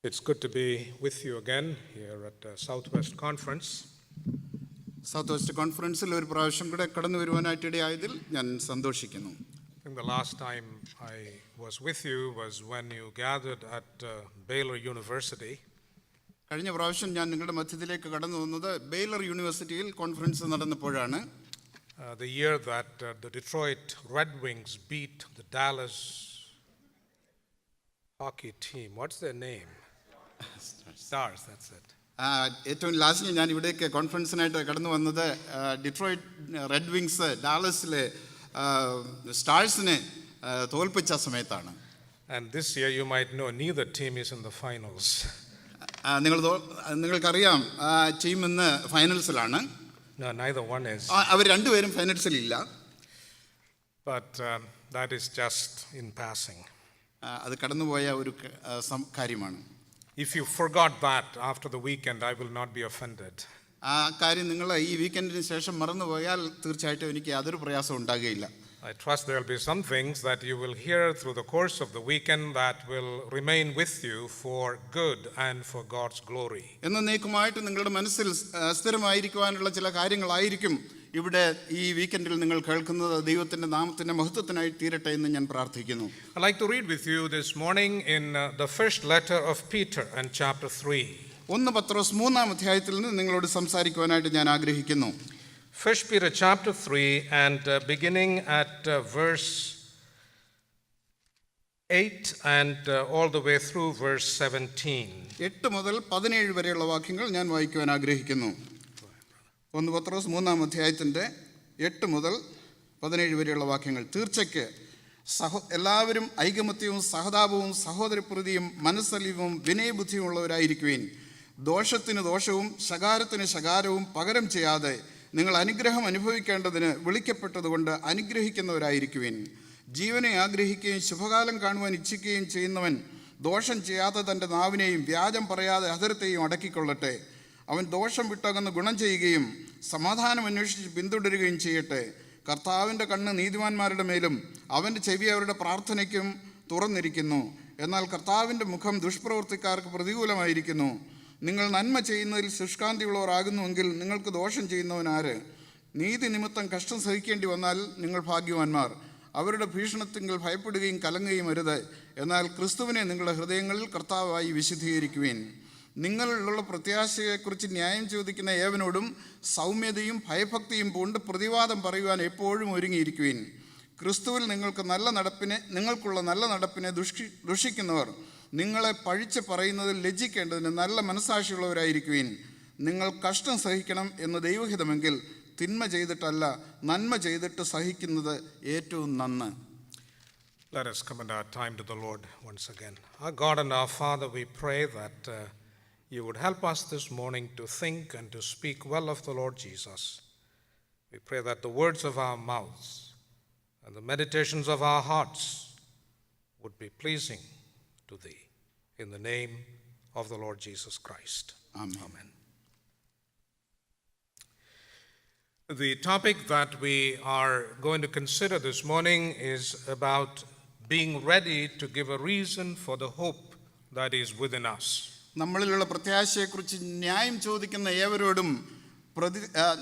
It's good to be with you again here at Southwest Conference. South west കോൺഫറൻസിൽ ഒരു പ്രാവശ്യം കൂടെ കടന്നു വരുവാനായിട്ടിടയായതിൽ ഞാൻ സന്തോഷിക്കുന്നു. I think the last time I was with you was when you gathered at Baylor University. കഴിഞ്ഞ പ്രാവശ്യം ഞാൻ നിങ്ങളുടെ മധ്യത്തിലേക്ക് കടന്നു വന്നത് ബെയ്ലർ യൂണിവേഴ്സിറ്റിയിൽ conference നടന്നപ്പോഴാണ്. The year that the Detroit Red Wings beat the Dallas hockey team. What's their name? Stars, that's it. ഏറ്റവും ലാസ്റ്റിൽ ഞാൻ ഇവിടേക്ക് കോൺഫറൻസിനായിട്ട് കടന്നു വന്നത് ഡിട്രോയിറ്റ് റെഡ് വിങ്സ് ഡാലസിലെ സ്റ്റാർസിനെ തോൽപ്പിച്ച സമയത്താണ്. And this year you might know neither team is in the finals. നിങ്ങൾക്കറിയാം team ഇന്ന് ഫൈനൽസിലാണ്. No, neither one is. അവർ രണ്ടുപേരും ഫൈനൽസിലില്ല. But that is just in passing. അത് കടന്നുപോയ ഒരു കാര്യമാണ്. If you forgot that after the weekend, I will not be offended. ആ കാര്യം നിങ്ങൾ ഈ വീക്കെൻഡിന് ശേഷം മറന്നുപോയാൽ തീർച്ചയായിട്ടും എനിക്ക് യാതൊരു പ്രയാസം ഉണ്ടാകുകയില്ല. I trust there will be some things that you will hear through the course of the weekend that will remain with you for good and for God's glory. എന്നേക്കുമായിട്ട് നിങ്ങളുടെ മനസ്സിൽ സ്ഥിരമായിരിക്കുവാനുള്ള ചില കാര്യങ്ങളായിരിക്കും ഇവിടെ ഈ വീക്കെൻഡിൽ നിങ്ങൾ കേൾക്കുന്നത്. ദൈവത്തിന്റെ നാമത്തിന്റെ മഹത്വത്തിനായി തീരട്ടെ എന്ന് ഞാൻ പ്രാർത്ഥിക്കുന്നു. I'd like to read with you this morning in the first letter of Peter and chapter 3. 1 പത്രോസ് 3-ാം അധ്യായത്തിൽ നിന്ന് നിങ്ങളോട് സംസാരിക്കുവാനായിട്ട് ഞാൻ ആഗ്രഹിക്കുന്നു. 1 Peter chapter 3 and beginning at verse 8 and all the way through verse 17. 8 മുതൽ 17 വരെയുള്ള വാക്യങ്ങൾ ഞാൻ വായിക്കുവാൻ ആഗ്രഹിക്കുന്നു. 1 പത്രോസ് 3-ാം അധ്യായത്തിൻ്റെ 8 മുതൽ 17 വരെയുള്ള വാക്യങ്ങൾ. തീർച്ചയ്ക്ക് എല്ലാവരും ഐകമത്യവും സഹതാപവും സഹോദരപ്രീതിയും മനസ്സലിവും വിനയബുദ്ധിയും ഉള്ളവരായിരിക്കുവിൻ. ദോഷത്തിന് ദോഷവും ശകാരത്തിന് ശകാരവും പകരം ചെയ്യാതെ നിങ്ങൾ അനുഗ്രഹം അനുഭവിക്കേണ്ടതിന് വിളിക്കപ്പെട്ടതുകൊണ്ട് അനുഗ്രഹിക്കുന്നവരായിരിക്കുവിൻ. ജീവനെ ആഗ്രഹിക്കുകയും ശുഭകാലം കാണുവാൻ ഇച്ഛിക്കുകയും ചെയ്യുന്നവൻ ദോഷം ചെയ്യാതെ തൻ്റെ നാവിനെയും വ്യാജം പറയാതെ അധരത്തെയും അടക്കിക്കൊള്ളട്ടെ. അവൻ ദോഷം വിട്ടകന്ന് ഗുണം ചെയ്യുകയും സമാധാനം അന്വേഷിച്ച് പിന്തുടരുകയും ചെയ്യട്ടെ. കർത്താവിൻ്റെ കണ്ണ് നീതിമാന്മാരുടെ മേലും അവൻ്റെ ചെവി അവരുടെ പ്രാർത്ഥനയ്ക്കും തുറന്നിരിക്കുന്നു. എന്നാൽ കർത്താവിൻ്റെ മുഖം ദുഷ്പ്രവൃത്തിക്കാർക്ക് പ്രതികൂലമായിരിക്കുന്നു. നിങ്ങൾ നന്മ ചെയ്യുന്നതിൽ ശുഷ്കാന്തിയുള്ളവരാകുന്നുവെങ്കിൽ നിങ്ങൾക്ക് ദോഷം ചെയ്യുന്നവനാര്? നീതി നിമിത്തം കഷ്ടം സഹിക്കേണ്ടി വന്നാൽ നിങ്ങൾ ഭാഗ്യവാന്മാർ. അവരുടെ ഭീഷണത്തിങ്കിൽ ഭയപ്പെടുകയും കലങ്ങുകയും അരുത്. എന്നാൽ ക്രിസ്തുവിനെ നിങ്ങളുടെ ഹൃദയങ്ങളിൽ കർത്താവായി വിശുദ്ധീകരിക്കുവിൻ. നിങ്ങളിലുള്ള പ്രത്യാശയെക്കുറിച്ച് ന്യായം ചോദിക്കുന്ന ഏവനോടും സൗമ്യതയും ഭയഭക്തിയും പൂണ്ട് പ്രതിവാദം പറയുവാൻ എപ്പോഴും ഒരുങ്ങിയിരിക്കുവിൻ. ക്രിസ്തുവിൽ നിങ്ങൾക്കുള്ള നല്ല നടപ്പിനെ ദുഷിക്കുന്നവർ നിങ്ങളെ പഴിച്ച് പറയുന്നതിൽ ലജ്ജിക്കേണ്ടതിന് നല്ല മനസ്സാക്ഷിയുള്ളവരായിരിക്കുവിൻ. നിങ്ങൾ കഷ്ടം സഹിക്കണം എന്ന് ദൈവഹിതമെങ്കിൽ തിന്മ ചെയ്തിട്ടല്ല നന്മ ചെയ്തിട്ട് സഹിക്കുന്നത് ഏറ്റവും നന്ന്. Let us commend our time to the Lord once again. Our God and our Father, we pray that you would help us this morning to think and to speak well of the Lord Jesus. We pray that the words of our mouths and the meditations of our hearts would be pleasing to Thee. In the name of the Lord Jesus Christ. Amen. Amen. The topic that we are going to consider this morning is about being ready to give a reason for the hope that is within us. നമ്മളിലുള്ള പ്രത്യാശയെക്കുറിച്ച് ന്യായം ചോദിക്കുന്ന ഏവരോടും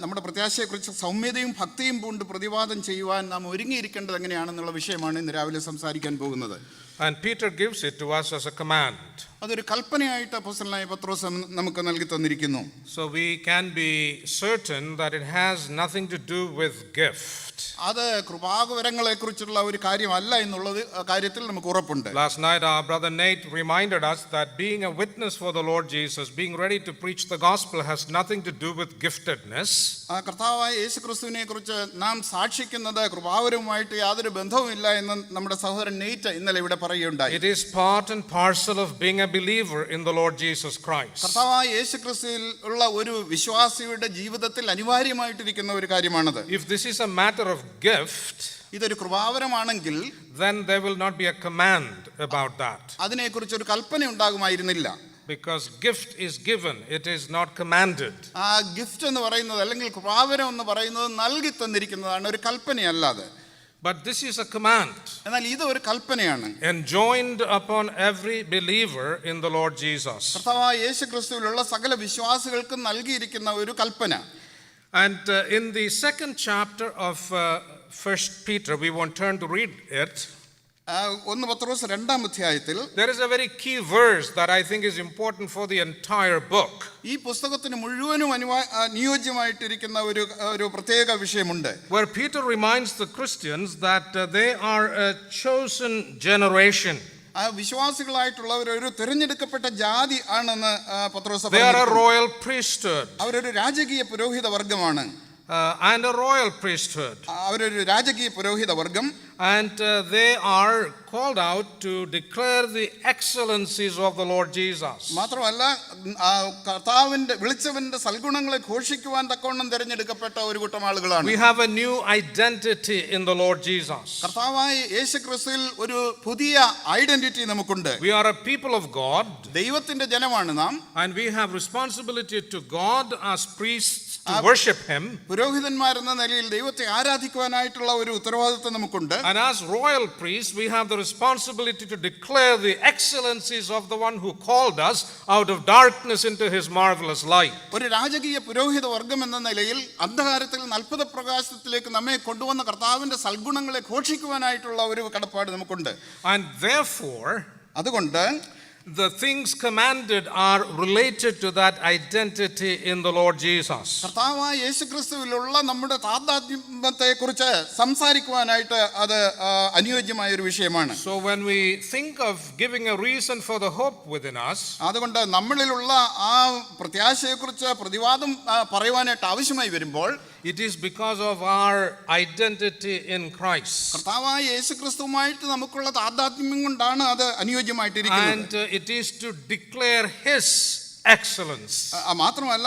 നമ്മുടെ പ്രത്യാശയെക്കുറിച്ച് സൗമ്യതയും ഭക്തിയും പൂണ്ട് പ്രതിവാദം ചെയ്യുവാൻ നാം ഒരുങ്ങിയിരിക്കേണ്ടത് എങ്ങനെയാണെന്നുള്ള വിഷയമാണ് ഇന്ന് രാവിലെ സംസാരിക്കാൻ പോകുന്നത്. And Peter gives it to us as a command. അതൊരു കൽപ്പനയായിട്ട് അപ്പോസ്തലനായ പത്രോസ് നമുക്ക് നൽകി തന്നിരിക്കുന്നു. So we can be certain that it has nothing to do with gift. അത് കൃപാവരങ്ങളെ കുറിച്ചുള്ള ഒരു കാര്യമല്ല എന്നുള്ളത് കാര്യത്തിൽ നമുക്ക് ഉറപ്പുണ്ട്. Last night our brother Nate reminded us that being a witness for the Lord Jesus, being ready to preach the gospel, has nothing to do with giftedness. കർത്താവായ യേശുക്രിസ്തുവിനെ കുറിച്ച് നാം സാക്ഷിക്കുന്നത് കൃപാവരവുമായിട്ട് യാതൊരു ബന്ധവുമില്ല എന്ന് നമ്മുടെ സഹോദരൻ നെയ്റ്റ് ഇന്നലെ ഇവിടെ പറയുകയുണ്ടായി. It is part and parcel of being a believer in the Lord Jesus Christ. കർത്താവായ യേശുക്രിസ്തുവിൽ ഉള്ള ഒരു വിശ്വാസിയുടെ ജീവിതത്തിൽ അനിവാര്യമായിട്ടിരിക്കുന്ന ഒരു കാര്യമാണത്. If this is a matter of gift, ഇതൊരു കൃപാവരമാണെങ്കിൽ then there will not be a command about that. അതിനെക്കുറിച്ച് ഒരു കൽപ്പന ഉണ്ടാകുമായിരുന്നില്ല. Because gift is given, it is not commanded. ആ ഗിഫ്റ്റ് എന്ന് പറയുന്നത് അല്ലെങ്കിൽ കൃപാവരം എന്ന് പറയുന്നത് നൽകി തന്നിരിക്കുന്നതാണ്, ഒരു കൽപ്പനയല്ലാതെ. But this is a command എന്നാൽ ഇത് ഒരു കൽപ്പനയാണ്. enjoined upon every believer in the Lord Jesus. കർത്താവായ യേശു ക്രിസ്തുവിലുള്ള സകല വിശ്വാസികൾക്കും നൽകിയിരിക്കുന്ന ഒരു കൽപ്പന. And in the second chapter of 1 Peter, we won't turn to read it. 1 പത്രോസ് 2-ാം അധ്യായത്തിൽ There is a very key verse that I think is important for the entire book. ഈ പുസ്തകത്തിന് മുഴുവനും നിയോജ്യമായിട്ടിരിക്കുന്ന ഒരു പ്രത്യേക വിഷയമുണ്ട്. Where Peter reminds the Christians that they are a chosen generation. ആ വിശ്വാസികളായിട്ടുള്ളവർ ഒരു തിരഞ്ഞെടുക്കപ്പെട്ട ജാതി ആണെന്ന് പത്രോസ് They are a പറഞ്ഞു. royal priesthood. അവരൊരു രാജകീയ പുരോഹിത വർഗമാണ്. And a royal priesthood. അവരൊരു രാജകീയ പുരോഹിത വർഗം. And they are called out to declare the excellencies of the Lord Jesus. മാത്രമല്ല കർത്താവിന്റെ വിളിച്ചവന്റെ സൽഗുണങ്ങളെ ഘോഷിക്കുവാൻ തക്കവണ്ണം തിരഞ്ഞെടുക്കപ്പെട്ട ഒരു കൂട്ടം ആളുകളാണ്. We have a new identity in the Lord Jesus. കർത്താവായ യേശുക്രിസ്തുവിൽ ഒരു പുതിയ ഐഡന്റിറ്റി നമുക്കുണ്ട്. We are a people of God. ദൈവത്തിന്റെ ജനമാണ് നാം. And we have responsibility to God as priests to worship him. പുരോഹിതന്മാരെന്ന നിലയിൽ ദൈവത്തെ ആരാധിക്കുവാനായിട്ടുള്ള ഒരു ഉത്തരവാദിത്വം നമുക്കുണ്ട്. And as royal priests, we have the responsibility to declare the excellencies of the one who called us out of darkness into his marvelous light. ഒരു രാജകീയ പുരോഹിത വർഗം എന്ന നിലയിൽ അന്ധകാരത്തിൽ അത്ഭുത പ്രകാശത്തിലേക്ക് നമ്മെ കൊണ്ടുവന്ന കർത്താവിന്റെ സൽഗുണങ്ങളെ ഘോഷിക്കുവാനായിട്ടുള്ള ഒരു കടപ്പാട് നമുക്കുണ്ട്. And therefore, അതുകൊണ്ട് the things commanded are related to that identity in the Lord Jesus. കർത്താവായ യേശുക്രിസ്തുവിലുള്ള നമ്മുടെ താതാത്മ്യത്തെക്കുറിച്ച് സംസാരിക്കുവാനായിട്ട് അത് അനുയോജ്യമായ ഒരു വിഷയമാണ്. So when we think of giving a reason for the hope within us, അതുകൊണ്ട് നമ്മളിലുള്ള ആ പ്രത്യാശയെക്കുറിച്ച് പ്രതിവാദം പറയുവാനായിട്ട് ആവശ്യമായി വരുമ്പോൾ it is because of our identity in Christ. കർത്താവായ യേശുക്രിസ്തുവുമായിട്ട് നമുക്കുള്ള താതാത്മ്യം കൊണ്ടാണ് അത് അനുയോജ്യമായിട്ടിരിക്കുന്നത്. And it is to declare his excellence. മാത്രമല്ല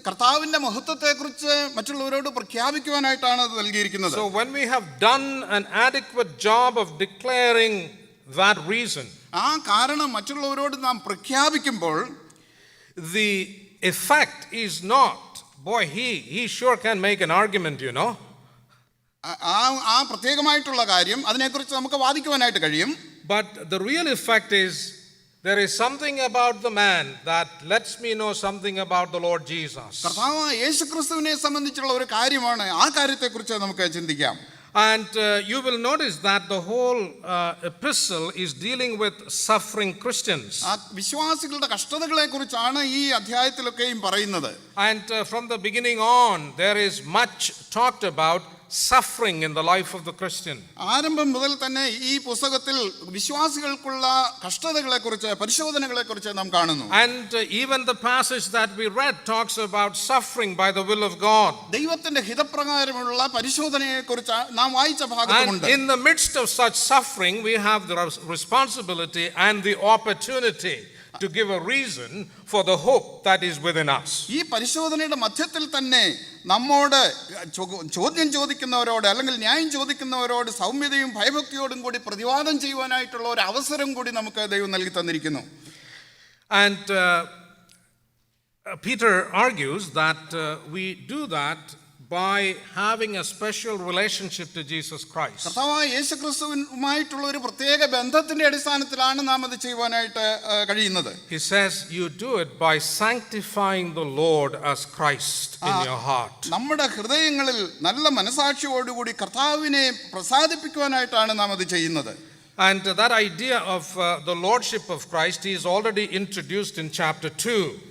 കർത്താവിന്റെ മഹത്വത്തെക്കുറിച്ച് മറ്റുള്ളവരോട് പ്രഖ്യാപിക്കുവാനായിട്ടാണ് അത് നൽകിയിരിക്കുന്നത്. So when we have done an adequate job of declaring that reason, ആ കാരണം മറ്റുള്ളവരോട് നാം പ്രഖ്യാപിക്കുമ്പോൾ the effect is not, boy, he sure can make an argument, you know. ആ പ്രത്യേകമായിട്ടുള്ള കാര്യം അതിനെക്കുറിച്ച് നമുക്ക് വാദിക്കുവാനായിട്ട് കഴിയും. But the real effect is there is something about the man that lets me know something about the Lord Jesus. കർത്താവായ യേശുക്രിസ്തുവിനെ സംബന്ധിച്ചുള്ള ഒരു കാര്യമാണ്. ആ കാര്യത്തെക്കുറിച്ച് നമുക്ക് ചിന്തിക്കാം. And you will notice that the whole epistle is dealing with suffering Christians. വിശ്വാസികളുടെ കഷ്ടതകളെ കുറിച്ചാണ് ഈ അധ്യായത്തിലൊക്കെയും പറയുന്നത്. And from the beginning on, there is much talked about suffering in the life of the Christian. ആരംഭം മുതൽ തന്നെ ഈ പുസ്തകത്തിൽ വിശ്വാസികൾക്കുള്ള കഷ്ടതകളെക്കുറിച്ച് പരിശോധനകളെക്കുറിച്ച് നാം കാണുന്നു. And even the passage that we read talks about suffering by the will of God. ദൈവത്തിന്റെ ഹിതപ്രകാരമുള്ള പരിശോധനയെക്കുറിച്ച് നാം വായിച്ച ഭാഗത്തുണ്ട്. And in the midst of such suffering, we have the responsibility and the opportunity to give a reason for the hope that is within us. ഈ പരിശോധനയുടെ മധ്യത്തിൽ തന്നെ നമ്മോട് ചോദ്യം ചോദിക്കുന്നവരോട് അല്ലെങ്കിൽ ന്യായം ചോദിക്കുന്നവരോട് സൗമ്യതയും ഭയഭക്തിയോടും കൂടി പ്രതിവാദം ചെയ്യുവാനായിട്ടുള്ള ഒരു അവസരം കൂടി നമുക്ക് ദൈവം നൽകി തന്നിരിക്കുന്നു. And Peter argues that we do that by having a special relationship to Jesus Christ. കർത്താവായ യേശുക്രിസ്തുവുമായിട്ടുള്ള ഒരു പ്രത്യേക ബന്ധത്തിന്റെ അടിസ്ഥാനത്തിലാണ് നാം അത് ചെയ്യുവാനായിട്ട് കഴിയുന്നത്. He says you do it by sanctifying the Lord as Christ in your heart. നമ്മുടെ ഹൃദയങ്ങളിൽ നല്ല മനസാക്ഷിയോടുകൂടി കർത്താവിനെ പ്രസാദിപ്പിക്കുവാനായിട്ടാണ് നാം അത് ചെയ്യുന്നത്. And that idea of the lordship of Christ is already introduced in chapter 2.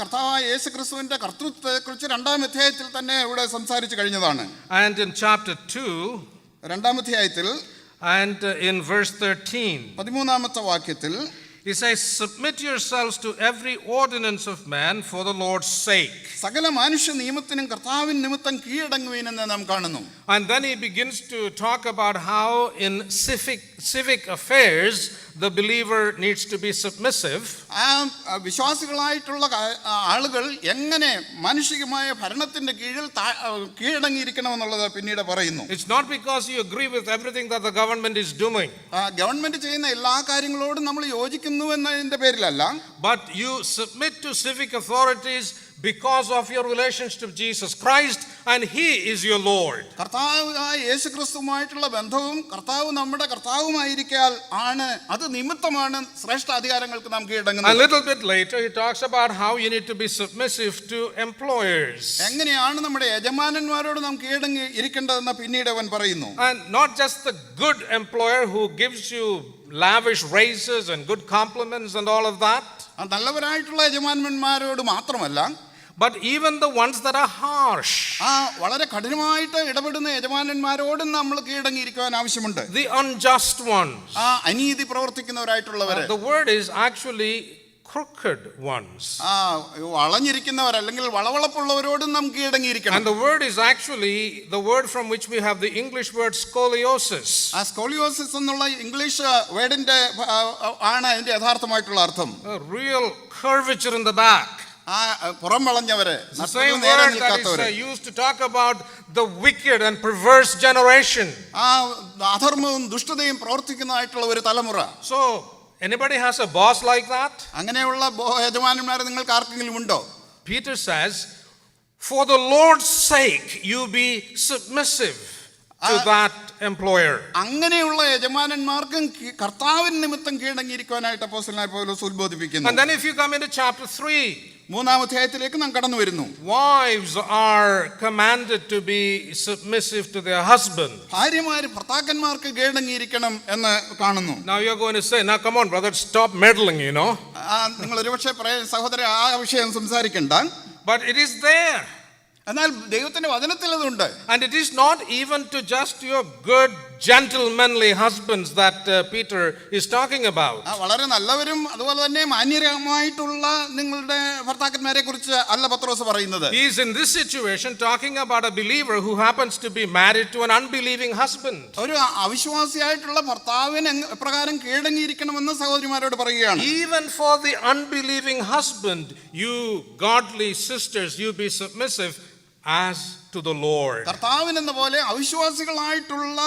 കർത്താവായ യേശുക്രിസ്തുവിന്റെ കർത്തൃത്വത്തെക്കുറിച്ച് 2-ാം അധ്യായത്തിൽ തന്നെ ഇവിടെ സംസാരിച്ചു കഴിഞ്ഞതാണ്. And in chapter 2, 2-ാം അധ്യായത്തിൽ and in verse 13, 13-ാമത്തെ വാക്യത്തിൽ he says, submit yourselves to every ordinance of man for the Lord's sake. സകല മനുഷ്യ നിയമത്തിനും കർത്താവിൻ നിമിത്തം കീഴടങ്ങുവീനെന്ന് നാം കാണുന്നു. And then he begins to talk about how in civic affairs the believer needs to be submissive. വിശ്വാസികളായിട്ടുള്ള ആളുകൾ എങ്ങനെ മാനുഷികമായ ഭരണത്തിന്റെ കീഴിൽ കീഴടങ്ങിയിരിക്കണമെന്നുള്ളത് പിന്നീട് പറയുന്നു. It's not because you agree with everything that the government is doing. Government ചെയ്യുന്ന എല്ലാ കാര്യങ്ങളോടും നമ്മൾ യോജിക്കുന്നു എന്നതിന്റെ പേരിലല്ല. But you submit to civic authorities because of your relationship to Jesus Christ, and He is your Lord. കർത്താവായ യേശുക്രിസ്തുവുമായിട്ടുള്ള ബന്ധവും കർത്താവ് നമ്മുടെ കർത്താവുമായിരിക്കാൻ ആണ് അത് നിമിത്തമാണ് ശ്രേഷ്ഠ അധികാരങ്ങൾക്ക് നാം A കീഴടങ്ങുന്നത്. little bit later, he talks about how you need to be submissive to employers. എങ്ങനെയാണ് നമ്മുടെ യജമാനന്മാരോട് നാം കീഴടങ്ങി ഇരിക്കേണ്ടതെന്ന് പിന്നീട് അവൻ പറയുന്നു. And not just the good employer who gives you lavish raises and good compliments and all of that, നല്ലവരായിട്ടുള്ള യജമാനന്മാരോട് മാത്രമല്ല, but even the ones that are harsh. വളരെ കഠിനമായിട്ട് ഇടപെടുന്ന യജമാനന്മാരോടും നമ്മൾ കീഴടങ്ങിയിരിക്കുവാൻ ആവശ്യമുണ്ട്. The unjust ones. അനീതി പ്രവർത്തിക്കുന്നവരായിട്ടുള്ളവര്. The word is actually crooked ones. വളഞ്ഞിരിക്കുന്നവർ അല്ലെങ്കിൽ വളവളപ്പുള്ളവരോടും നാം കീഴടങ്ങിയിരിക്കണം. And the word is actually the word from which we have the English word scoliosis. Scoliosis എന്നുള്ള English വേർഡിന്റെ ആണ് അതിന്റെ യഥാർത്ഥമായിട്ടുള്ള അർത്ഥം. A real curvature in the back. പുറം വളഞ്ഞവര്, The same word that is used to talk about the wicked and perverse generation. അധർമ്മവും ദുഷ്ടതയും പ്രവർത്തിക്കുന്നതായിട്ടുള്ള ഒരു തലമുറ. So anybody has a boss like that? അങ്ങനെയുള്ള യജമാനന്മാരെ നിങ്ങൾക്ക് ആർക്കെങ്കിലും ഉണ്ടോ? Peter says, for the Lord's sake you be submissive to that employer. അങ്ങനെയുള്ള യജമാനന്മാർക്കും കർത്താവിൻ നിമിത്തം കീഴടങ്ങിയിരിക്കുവാനായിട്ട് അപ്പോസ്തലനായ പൗലോസ് ഉത്ബോധിപ്പിക്കുന്നു. And then if you come into chapter 3, മൂന്നാം അധ്യായത്തിലേക്ക് നാം കടന്നു വരുന്നു. wives are commanded to be submissive to their husband. ഭാര്യമാര് ഭർത്താക്കന്മാർക്ക് കീഴടങ്ങിയിരിക്കണം എന്ന് കാണുന്നു. Now you're going to say, now come on brother, stop meddling, you know. നിങ്ങൾ ഒരുപക്ഷെ സഹോദരൻ ആ വിഷയം സംസാരിക്കണ്ട. But it is there. എന്നാൽ ദൈവത്തിന്റെ വചനത്തിൽ അതുണ്ട്. And it is not even to just your good gentlemanly husbands that Peter is talking about. വളരെ നല്ലവരും അതുപോലെ തന്നെ മാന്യമായിട്ടുള്ള നിങ്ങളുടെ ഭർത്താക്കന്മാരെ കുറിച്ച് അല്ല പത്രോസ് പറയുന്നത്. He is in this situation talking about a believer who happens to be married to an unbelieving husband. ഒരു അവിശ്വാസിയായിട്ടുള്ള ഭർത്താവിന് എപ്രകാരം കീഴടങ്ങിയിരിക്കണമെന്ന് സഹോദരിമാരോട് പറയുകയാണ്. Even for the unbelieving husband, you godly sisters, you be submissive as to the Lord. കർത്താവിനെന്ന പോലെ അവിശ്വാസികളായിട്ടുള്ള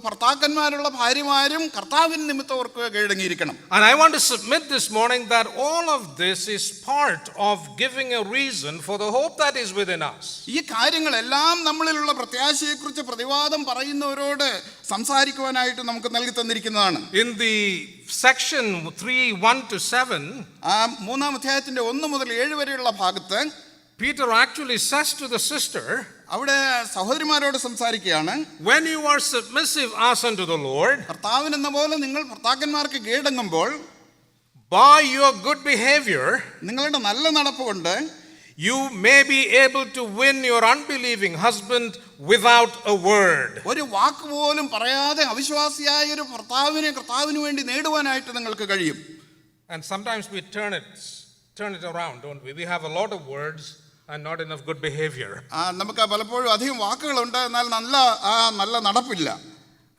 ഭർത്താക്കന്മാരുള്ള ഭാര്യമാരും കർത്താവിന് നിമിത്തം അവർക്ക് കീഴടങ്ങിയിരിക്കണം. And I want to submit this morning that all of this is part of giving a reason for the hope that is within us. ഈ കാര്യങ്ങളെല്ലാം നമ്മളിലുള്ള പ്രത്യാശയെക്കുറിച്ച് പ്രതിവാദം പറയുന്നവരോട് സംസാരിക്കുവാനായിട്ട് നമുക്ക് നൽകി തന്നിരിക്കുന്നതാണ്. In the section 3:1-7, മൂന്നാം അധ്യായത്തിന്റെ 1 മുതൽ 7 വരെയുള്ള ഭാഗത്ത് Peter actually says to the sister, അവിടെ സഹോദരിമാരോട് സംസാരിക്കുകയാണ്. when you are submissive as unto the Lord, കർത്താവിനെന്ന പോലെ നിങ്ങൾ ഭർത്താക്കന്മാർക്ക് കീഴടങ്ങുമ്പോൾ, by your good behavior, നിങ്ങളുടെ നല്ല നടപ്പ് കൊണ്ട് you may be able to win your unbelieving husband without a word. ഒരു വാക്ക് പോലും പറയാതെ അവിശ്വാസിയായ ഒരു ഭർത്താവിനെ കർത്താവിന് വേണ്ടി നേടുവാനായിട്ട് നിങ്ങൾക്ക് കഴിയും. And sometimes we turn it around, don't we? We have a lot of words and not enough good behavior. നമുക്ക് പലപ്പോഴും അധികം വാക്കുകളുണ്ട്, എന്നാൽ നല്ല നടപ്പില്ല.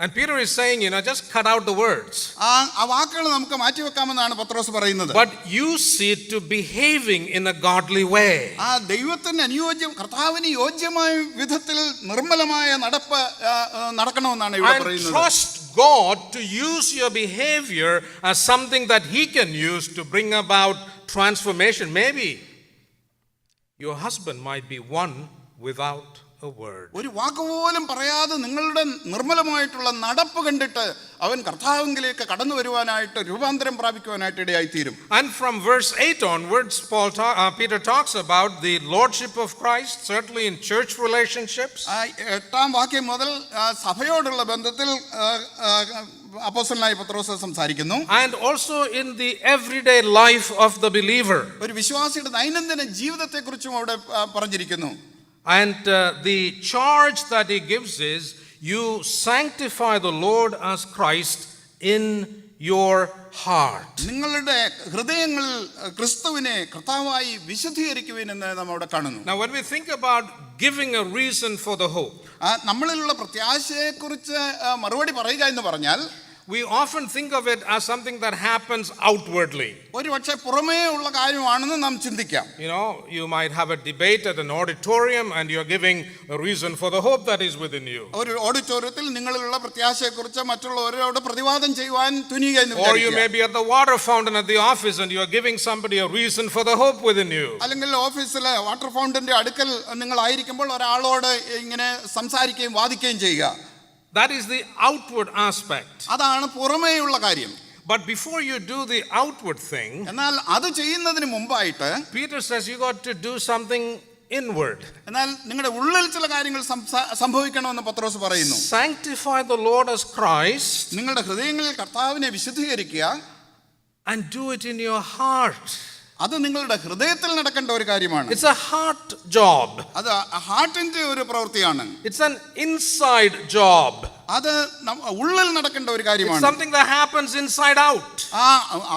And Peter is saying, just cut out the words. ആ വാക്കുകൾ നമുക്ക് മാറ്റിവെക്കാമെന്നാണ് പത്രോസ് പറയുന്നത്. But you see to behaving in a godly way. ദൈവത്തിന് അനുയോജ്യം, കർത്താവിന് യോജ്യമായ വിധത്തിൽ നിർമ്മലമായ നടപ്പ് നടക്കണമെന്നാണ് ഇവിടെ പറയുന്നത്. And trust God to use your behavior as something that He can use to bring about transformation. Maybe your husband might be won without a word. ഒരു വാക്കുപോലും പറയാതെ നിങ്ങളുടെ നിർമ്മലമായിട്ടുള്ള നടപ്പ് കണ്ടിട്ട് അവൻ കർത്താവിലേക്ക് കടന്നു വരുവാനായിട്ട് രൂപാന്തരം പ്രാപിക്കുവാനായിട്ട് ഇടയായിത്തീരും. And from verse 8 onwards, Peter talks about the lordship of Christ, certainly in church relationships. 8-ാം വാക്യം മുതൽ സഭയോടുള്ള ബന്ധത്തിൽ അപ്പോസ്തലനായ പത്രോസ് സംസാരിക്കുന്നു. And also in the everyday life of the believer. ഒരു വിശ്വാസിയുടെ ദൈനംദിന ജീവിതത്തെക്കുറിച്ചും അവിടെ പറഞ്ഞിരിക്കുന്നു. And the charge that he gives is, you sanctify the Lord as Christ in your heart. നിങ്ങളുടെ ഹൃദയങ്ങളിൽ ക്രിസ്തുവിനെ കർത്താവായി വിശുദ്ധീകരിക്കുവിനെന്ന് നാം അവിടെ കാണുന്നു. Now when we think about giving a reason for the hope, നമ്മളിലുള്ള പ്രത്യാശയെക്കുറിച്ച് മറുപടി പറയുക എന്ന് പറഞ്ഞാൽ, we often think of it as something that happens outwardly. ഒരുപക്ഷെ പുറമേ ഉള്ള കാര്യമാണെന്ന് നാം ചിന്തിക്കാം. You know, you might have a debate at an auditorium and you're giving a reason for the hope that is within you. ഒരു ഓഡിറ്റോറിയത്തിൽ നിങ്ങളിലുള്ള പ്രത്യാശയെക്കുറിച്ച് മറ്റുള്ളവരോട് പ്രതിവാദം ചെയ്യുവാൻ തുനിയുക എന്ന് Or you വിചാരിക്കുക. may be at the water fountain at the office and you're giving somebody a reason for the hope within you. അല്ലെങ്കിൽ ഓഫീസിലെ water ഫൗണ്ടന്റെ അടുക്കൽ നിങ്ങളായിരിക്കുമ്പോൾ ഒരാളോട് ഇങ്ങനെ സംസാരിക്കുകയും വാദിക്കുകയും ചെയ്യുക. That is the outward aspect. അതാണ് പുറമേയുള്ള കാര്യം. But before you do the outward thing, എന്നാൽ അത് ചെയ്യുന്നതിന് മുമ്പായിട്ട് Peter says you got to do something inward. എന്നാൽ നിങ്ങളുടെ ഉള്ളിൽ ചില കാര്യങ്ങൾ സംഭവിക്കണമെന്ന് പത്രോസ് പറയുന്നു. Sanctify the Lord as Christ നിങ്ങളുടെ ഹൃദയങ്ങളിൽ കർത്താവിനെ വിശുദ്ധീകരിക്കുക. and do it in your heart. അത് നിങ്ങളുടെ ഹൃദയത്തിൽ നടക്കേണ്ട ഒരു കാര്യമാണ്. It's a heart job. അത് ഹാർട്ടിന്റെ ഒരു പ്രവൃത്തിയാണ്. It's an inside job. അത് ഉള്ളിൽ നടക്കേണ്ട ഒരു It's കാര്യമാണ്. something that happens inside out. ആ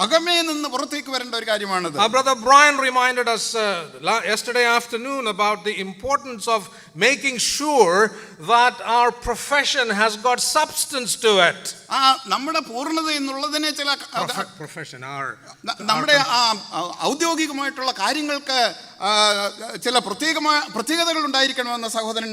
അകമേ നിന്ന് പുറത്തേക്ക് വരേണ്ട ഒരു കാര്യമാണത്. Our brother Brian reminded us yesterday afternoon about the importance of making sure that our profession has got substance to it. ആ നമ്മുടെ പൂർണ്ണത എന്നുള്ളതിനെ ചില Profession, നമ്മുടെ ഔദ്യോഗികമായിട്ടുള്ള കാര്യങ്ങൾക്ക് ചില പ്രത്യേകതകൾ ഉണ്ടായിരിക്കണമെന്ന് സഹോദരൻ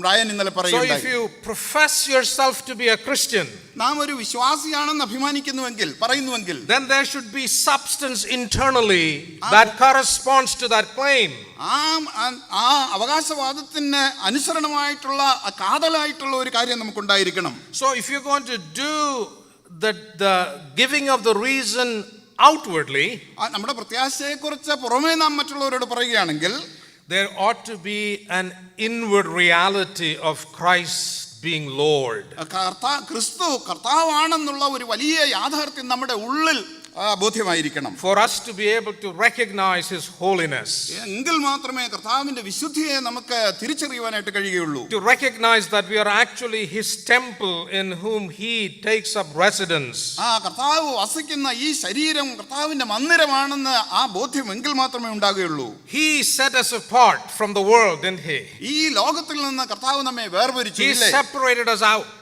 ബ്രയൻ ഇന്നലെ So പറയുകയുണ്ടായി. if you profess yourself to be a Christian, നാം ഒരു വിശ്വാസിയാണെന്ന് അഭിമാനിക്കുന്നുവെങ്കിൽ പറയുന്നുവെങ്കിൽ then there should be substance internally that corresponds to that claim. ആ അവകാശവാദത്തിന് അനുസരണമായിട്ടുള്ള കാതലായിട്ടുള്ള ഒരു കാര്യം നമുക്കുണ്ടായിരിക്കണം. So if you're going to do the giving of the reason outwardly, നമ്മുടെ പ്രത്യാശയെക്കുറിച്ച് പുറമേ നാം മറ്റുള്ളവരോട് പറയുകയാണെങ്കിൽ there ought to be an inward reality of Christ being Lord. ക്രിസ്തു കർത്താവാണെന്നുള്ള ഒരു വലിയ യാഥാർത്ഥ്യം നമ്മുടെ ഉള്ളിൽ ബോധ്യമായിരിക്കണം. For us to be able to recognize His holiness, എങ്കിൽ മാത്രമേ കർത്താവിന്റെ വിശുദ്ധിയെ നമുക്ക് തിരിച്ചറിയുവാനായിട്ട് കഴിയുകയുള്ളൂ. to recognize that we are actually His temple in whom He takes up residence. കർത്താവ് വസിക്കുന്ന ഈ ശരീരം കർത്താവിന്റെ മന്ദിരമാണെന്ന് ആ ബോധ്യം എങ്കിൽ മാത്രമേ ഉണ്ടാകുകയുള്ളൂ. He set us apart from the world, didn't He? ഈ ലോകത്തിൽ നിന്ന് കർത്താവ് നമ്മെ വേർതിരിച്ചു. He separated us out.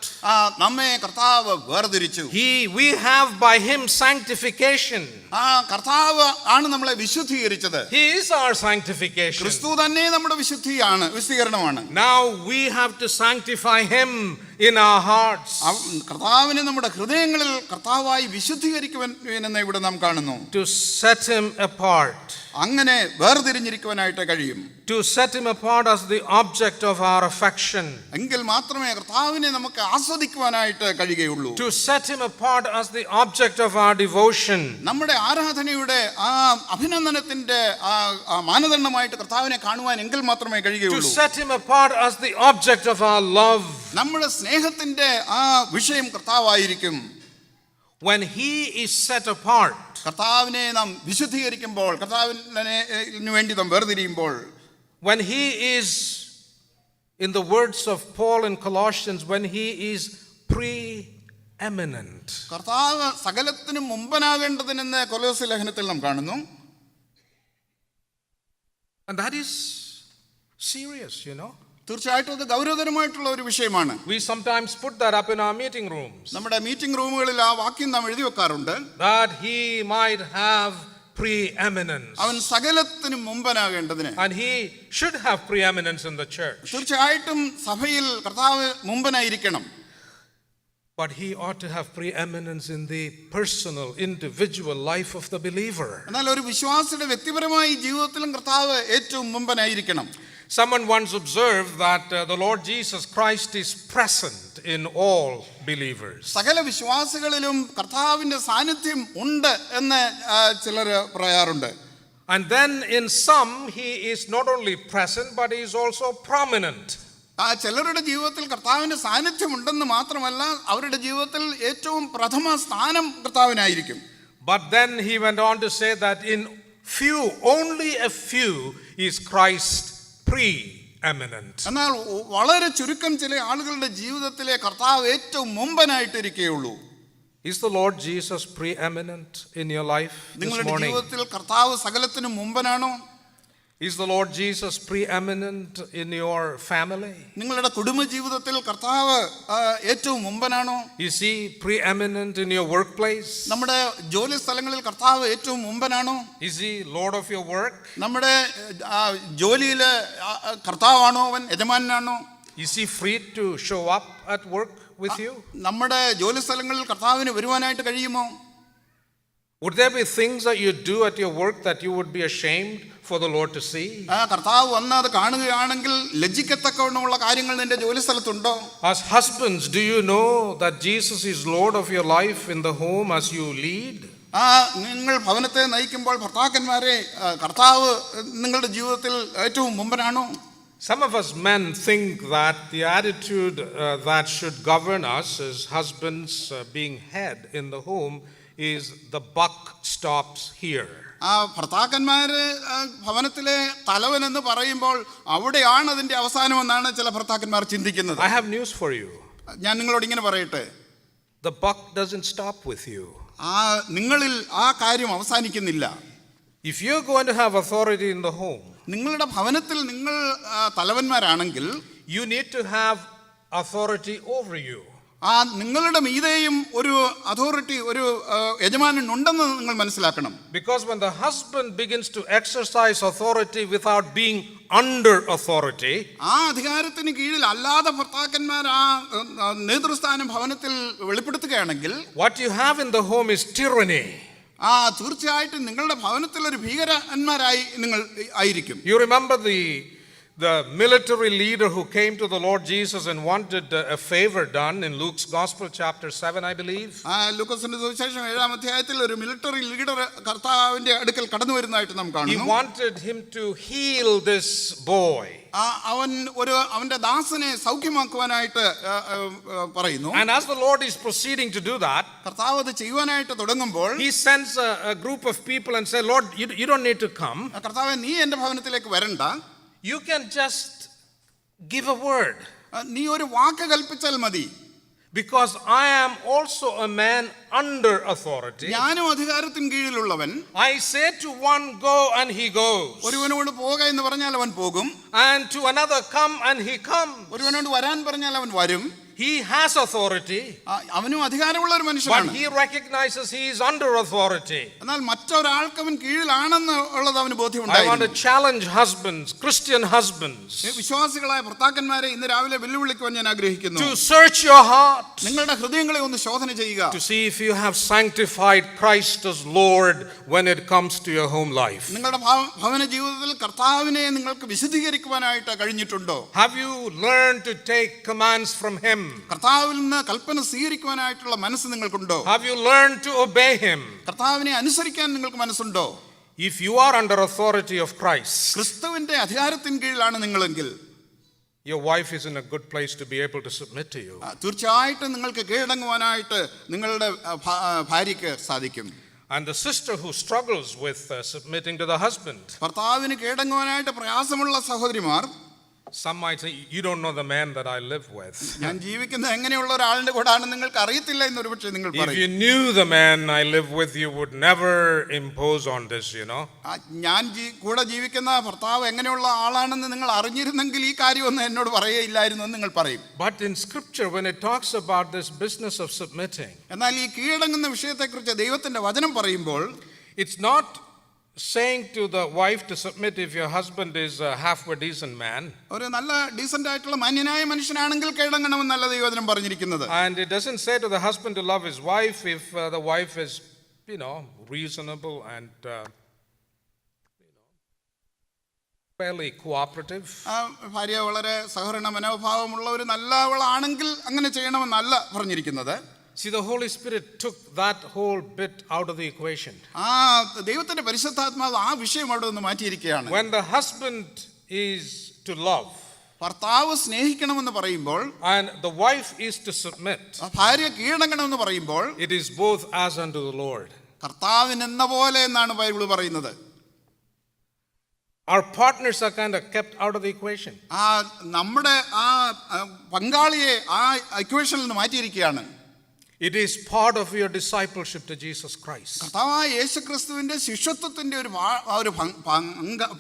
നമ്മെ കർത്താവ് വേർതിരിച്ചു. We have by Him sanctification. കർത്താവ് ആണ് നമ്മളെ വിശുദ്ധീകരിച്ചത്. He is our sanctification. ക്രിസ്തു തന്നെ നമ്മുടെ വിശുദ്ധീകരണമാണ്. Now we have to sanctify Him in our hearts. കർത്താവിനെ നമ്മുടെ ഹൃദയങ്ങളിൽ കർത്താവായി വിശുദ്ധീകരിക്കുവാനെന്ന് ഇവിടെ നാം കാണുന്നു. To set Him apart. അങ്ങനെ വേർതിരിഞ്ഞിരിക്കുവാനായിട്ട് കഴിയും. To set Him apart as the object of our affection. എങ്കിൽ മാത്രമേ കർത്താവിനെ നമുക്ക് ആസ്വദിക്കുവാനായിട്ട് കഴിയുകയുള്ളൂ. To set Him apart as the object of our devotion. നമ്മുടെ ആരാധനയുടെ അഭിനന്ദനത്തിന്റെ മാനദണ്ഡമായിട്ട് കർത്താവിനെ കാണുവാൻ എങ്കിൽ മാത്രമേ കഴിയുകയുള്ളൂ. To set Him apart as the object of our love. നമ്മുടെ സ്നേഹത്തിന്റെ വിഷയം കർത്താവായിരിക്കും. When He is set apart, കർത്താവിനെ നാം വിശുദ്ധീകരിക്കുമ്പോൾ, കർത്താവിന് വേണ്ടി നാം വേർതിരിയുമ്പോൾ, when He is, in the words of Paul in Colossians, when He is preeminent. കർത്താവ് സകലത്തിനും മുമ്പനാകേണ്ടതിനെന്ന് കൊലോസ്യ ലേഖനത്തിൽ നാം കാണുന്നു. And that is serious, you know. തീർച്ചയായിട്ടും അത് ഗൗരവതരമായിട്ടുള്ള ഒരു വിഷയമാണ്. We sometimes put that up in our meeting rooms. നമ്മുടെ മീറ്റിംഗ് റൂമുകളിൽ ആ വാക്യം നാം എഴുതി വെക്കാറുണ്ട്. That He might have preeminence. അവൻ സകലത്തിനും മുമ്പനാകേണ്ടതിന്. And He should have preeminence in the church. തീർച്ചയായിട്ടും സഭയിൽ കർത്താവ് മുമ്പനായിരിക്കണം. But He ought to have preeminence in the personal, individual life of the believer. എന്നാൽ ഒരു വിശ്വാസിയുടെ വ്യക്തിപരമായ ജീവിതത്തിലും കർത്താവ് ഏറ്റവും മുമ്പനായിരിക്കണം. Someone once observed that the Lord Jesus Christ is present in all believers. സകല വിശ്വാസികളിലും കർത്താവിന്റെ സാന്നിധ്യം ഉണ്ട് എന്ന് ചിലർ പറയാറുണ്ട്. And then in some He is not only present but He is also prominent. ചിലരുടെ ജീവിതത്തിൽ കർത്താവിന്റെ സാന്നിധ്യം ഉണ്ടെന്ന് മാത്രമല്ല അവരുടെ ജീവിതത്തിൽ ഏറ്റവും പ്രഥമ സ്ഥാനം കർത്താവിനായിരിക്കും. But then He went on to say that in few, only a few, is Christ preeminent. എന്നാൽ വളരെ ചുരുക്കം ചില ആളുകളുടെ ജീവിതത്തിലെ കർത്താവ് ഏറ്റവും മുമ്പനായിട്ടിരിക്കുകയുള്ളൂ. Is the Lord Jesus preeminent in your life this നിങ്ങളുടെ morning? ജീവിതത്തിൽ കർത്താവ് സകലത്തിനും മുമ്പനാണോ? Is the Lord Jesus preeminent in your family? നിങ്ങളുടെ കുടുംബജീവിതത്തിൽ കർത്താവ് ഏറ്റവും മുമ്പനാണോ? Is he preeminent in your workplace? നമ്മുടെ ജോലി സ്ഥലങ്ങളിൽ കർത്താവ് ഏറ്റവും മുമ്പനാണോ? Is he Lord of your work? നമ്മുടെ ജോലിയിൽ കർത്താവാണോ അവൻ, യജമാനാണോ? Is he free to show up at work with you? നമ്മുടെ ജോലി സ്ഥലങ്ങളിൽ കർത്താവിന് വരുവാനായിട്ട് കഴിയുമോ? Would there be things that you do at your work that you would be ashamed for the Lord to see? കർത്താവ് വന്ന് അത് കാണുകയാണെങ്കിൽ ലജ്ജിക്കത്തക്കവണ്ണമുള്ള കാര്യങ്ങൾ നിന്റെ ജോലി സ്ഥലത്തുണ്ടോ? As husbands, do you know that Jesus is Lord of your life in the home as you lead? നിങ്ങൾ ഭവനത്തെ നയിക്കുമ്പോൾ ഭർത്താക്കന്മാരെ കർത്താവ് നിങ്ങളുടെ ജീവിതത്തിൽ ഏറ്റവും മുമ്പനാണോ? Some of us men think that the attitude that should govern us as husbands being head in the home is the buck stops here. ഭർത്താക്കന്മാര് ഭവനത്തിലെ തലവൻ എന്ന് പറയുമ്പോൾ അവിടെയാണ് അതിന്റെ അവസാനമെന്നാണ് ചില ഭർത്താക്കന്മാർ ചിന്തിക്കുന്നത്. I have news for you. ഞാൻ നിങ്ങളോട് ഇങ്ങനെ പറയട്ടെ, the buck doesn't stop with you. നിങ്ങളിൽ ആ കാര്യം അവസാനിക്കുന്നില്ല. If you're going to have authority in the home, നിങ്ങളുടെ ഭവനത്തിൽ നിങ്ങൾ തലവന്മാരാണെങ്കിൽ you need to have authority over you. നിങ്ങളുടെ മീതെയും ഒരു അതോറിറ്റി, ഒരു യജമാനൻ ഉണ്ടെന്ന് നിങ്ങൾ മനസ്സിലാക്കണം. Because when the husband begins to exercise authority without being under authority, അധികാരത്തിന് കീഴിൽ അല്ലാതെ ഭർത്താക്കന്മാർ നേതൃസ്ഥാനം ഭവനത്തിൽ വെളിപ്പെടുത്തുകയാണെങ്കിൽ, what you have in the home is tyranny. തീർച്ചയായിട്ടും നിങ്ങളുടെ ഭവനത്തിൽ ഒരു ഭീകരന്മാരായി നിങ്ങൾ ആയിരിക്കും. You remember the military leader who came to the Lord Jesus and wanted a favor done in Luke's Gospel chapter 7, I believe. ലൂക്കോസിന്റെ സുവിശേഷം 7-ാം അധ്യായത്തിൽ ഒരു മിലിറ്ററി ലീഡർ കർത്താവിന്റെ അടുക്കൽ കടന്നു വരുന്നതായിട്ട് നാം കാണുന്നു. He wanted him to heal this boy. അവന്റെ ദാസനെ സൗഖ്യമാക്കുവാനായിട്ട് പറയുന്നു. And as the Lord is proceeding to do that, കർത്താവ് അത് ചെയ്യുവാനായിട്ട് തുടങ്ങുമ്പോൾ he sends a group of people and says, Lord, you don't need to come. കർത്താവേ, നീ എന്റെ ഭവനത്തിലേക്ക് വരണ്ട. You can just give a word. നീ ഒരു വാക്ക് കൽപ്പിച്ചാൽ മതി. Because I am also a man under authority. ഞാനും അധികാരത്തിന് കീഴിലുള്ളവൻ. I say to one, go, and he goes. ഒരുവനോട് പോക എന്ന് പറഞ്ഞാൽ അവൻ പോകും. And to another, come, and he comes. ഒരുവനോട് വരാൻ പറഞ്ഞാൽ അവൻ വരും. He has authority. അവനും അധികാരമുള്ള ഒരു മനുഷ്യനാണ്. But he recognizes he is under authority. എന്നാൽ മറ്റൊരാൾക്ക് അവൻ കീഴിലാണെന്ന് ഉള്ളത് അവന് ബോധ്യമുണ്ടായിരുന്നു. I want to challenge husbands, Christian husbands, വിശ്വാസികളായ ഭർത്താക്കന്മാരെ ഇന്ന് രാവിലെ വെല്ലുവിളിക്കുവാൻ ഞാൻ ആഗ്രഹിക്കുന്നു. to search your heart, നിങ്ങളുടെ ഹൃദയങ്ങളെ ഒന്ന് ശോധന ചെയ്യുക. to see if you have sanctified Christ as Lord when it comes to your home life. നിങ്ങളുടെ ഭവന ജീവിതത്തിൽ കർത്താവിനെ നിങ്ങൾക്ക് വിശുദ്ധീകരിക്കുവാനായിട്ട് കഴിഞ്ഞിട്ടുണ്ടോ? Have you learned to take commands from him? കർത്താവിൽ നിന്ന് കൽപ്പന സ്വീകരിക്കുവാനായിട്ടുള്ള മനസ്സ് നിങ്ങൾക്കുണ്ടോ? Have you learned to obey him? കർത്താവിനെ അനുസരിക്കാൻ നിങ്ങൾക്ക് മനസ്സുണ്ടോ? If you are under authority of Christ, ക്രിസ്തുവിന്റെ അധികാരത്തിന് കീഴിലാണ് നിങ്ങളെങ്കിൽ, your wife is in a good place to be able to submit to you. തീർച്ചയായിട്ടും നിങ്ങൾക്ക് കീഴടങ്ങുവാനായിട്ട് നിങ്ങളുടെ ഭാര്യയ്ക്ക് സാധിക്കും. And the sister who struggles with submitting to the husband, ഭർത്താവിന് കീഴടങ്ങുവാനായിട്ട് പ്രയാസമുള്ള സഹോദരിമാർ, some might say, you don't know the man that I live with. ഞാൻ ജീവിക്കുന്നത് എങ്ങനെയുള്ള ഒരാളുടെ കൂടാണ് നിങ്ങൾക്ക് അറിയത്തില്ല എന്ന് ഒരുപക്ഷെ നിങ്ങൾ പറയും. If you knew the man I live with, you would never impose on this, you know. ഞാൻ കൂടെ ജീവിക്കുന്ന ഭർത്താവ് എങ്ങനെയുള്ള ആളാണെന്ന് നിങ്ങൾ അറിഞ്ഞിരുന്നെങ്കിൽ ഈ കാര്യമൊന്നും എന്നോട് പറയുകയില്ലായിരുന്നു എന്ന് നിങ്ങൾ പറയും. But in scripture, when it talks about this business of submitting, എന്നാൽ ഈ കീഴടങ്ങുന്ന വിഷയത്തെക്കുറിച്ച് ദൈവത്തിന്റെ വചനം പറയുമ്പോൾ, it's not saying to the wife to submit if your husband is a halfway decent man. ഒരു നല്ല ഡീസന്റ് ആയിട്ടുള്ള മാന്യനായ മനുഷ്യനാണെങ്കിൽ കീഴടങ്ങണമെന്നല്ല ദൈവവചനം പറഞ്ഞിരിക്കുന്നത്. And it doesn't say to the husband to love his wife if the wife is, reasonable and fairly cooperative. ഭാര്യ വളരെ സഹകരണ മനോഭാവമുള്ള ഒരു നല്ലവളാണെങ്കിൽ അങ്ങനെ ചെയ്യണമെന്നല്ല പറഞ്ഞിരിക്കുന്നത്. See, the Holy Spirit took that whole bit out of the equation. ദൈവത്തിന്റെ പരിശുദ്ധാത്മാവ് ആ വിഷയം അവിടെ നിന്ന് മാറ്റിയിരിക്കുകയാണ്. When the husband is to love, ഭർത്താവ് സ്നേഹിക്കണമെന്ന് പറയുമ്പോൾ, and the wife is to submit, ഭാര്യ കീഴടങ്ങണമെന്ന് പറയുമ്പോൾ, it is both as unto the Lord. കർത്താവിനെന്ന പോലെ എന്നാണ് ബൈബിൾ പറയുന്നത്. Our partners are kind of kept out of the equation. നമ്മുടെ പങ്കാളിയെ ആ ഇക്വേഷനിൽ നിന്ന് മാറ്റിയിരിക്കുകയാണ്. It is part of your discipleship to Jesus Christ. കർത്താവായ യേശുക്രിസ്തുവിന്റെ ശിഷ്യത്വത്തിന്റെ ഒരു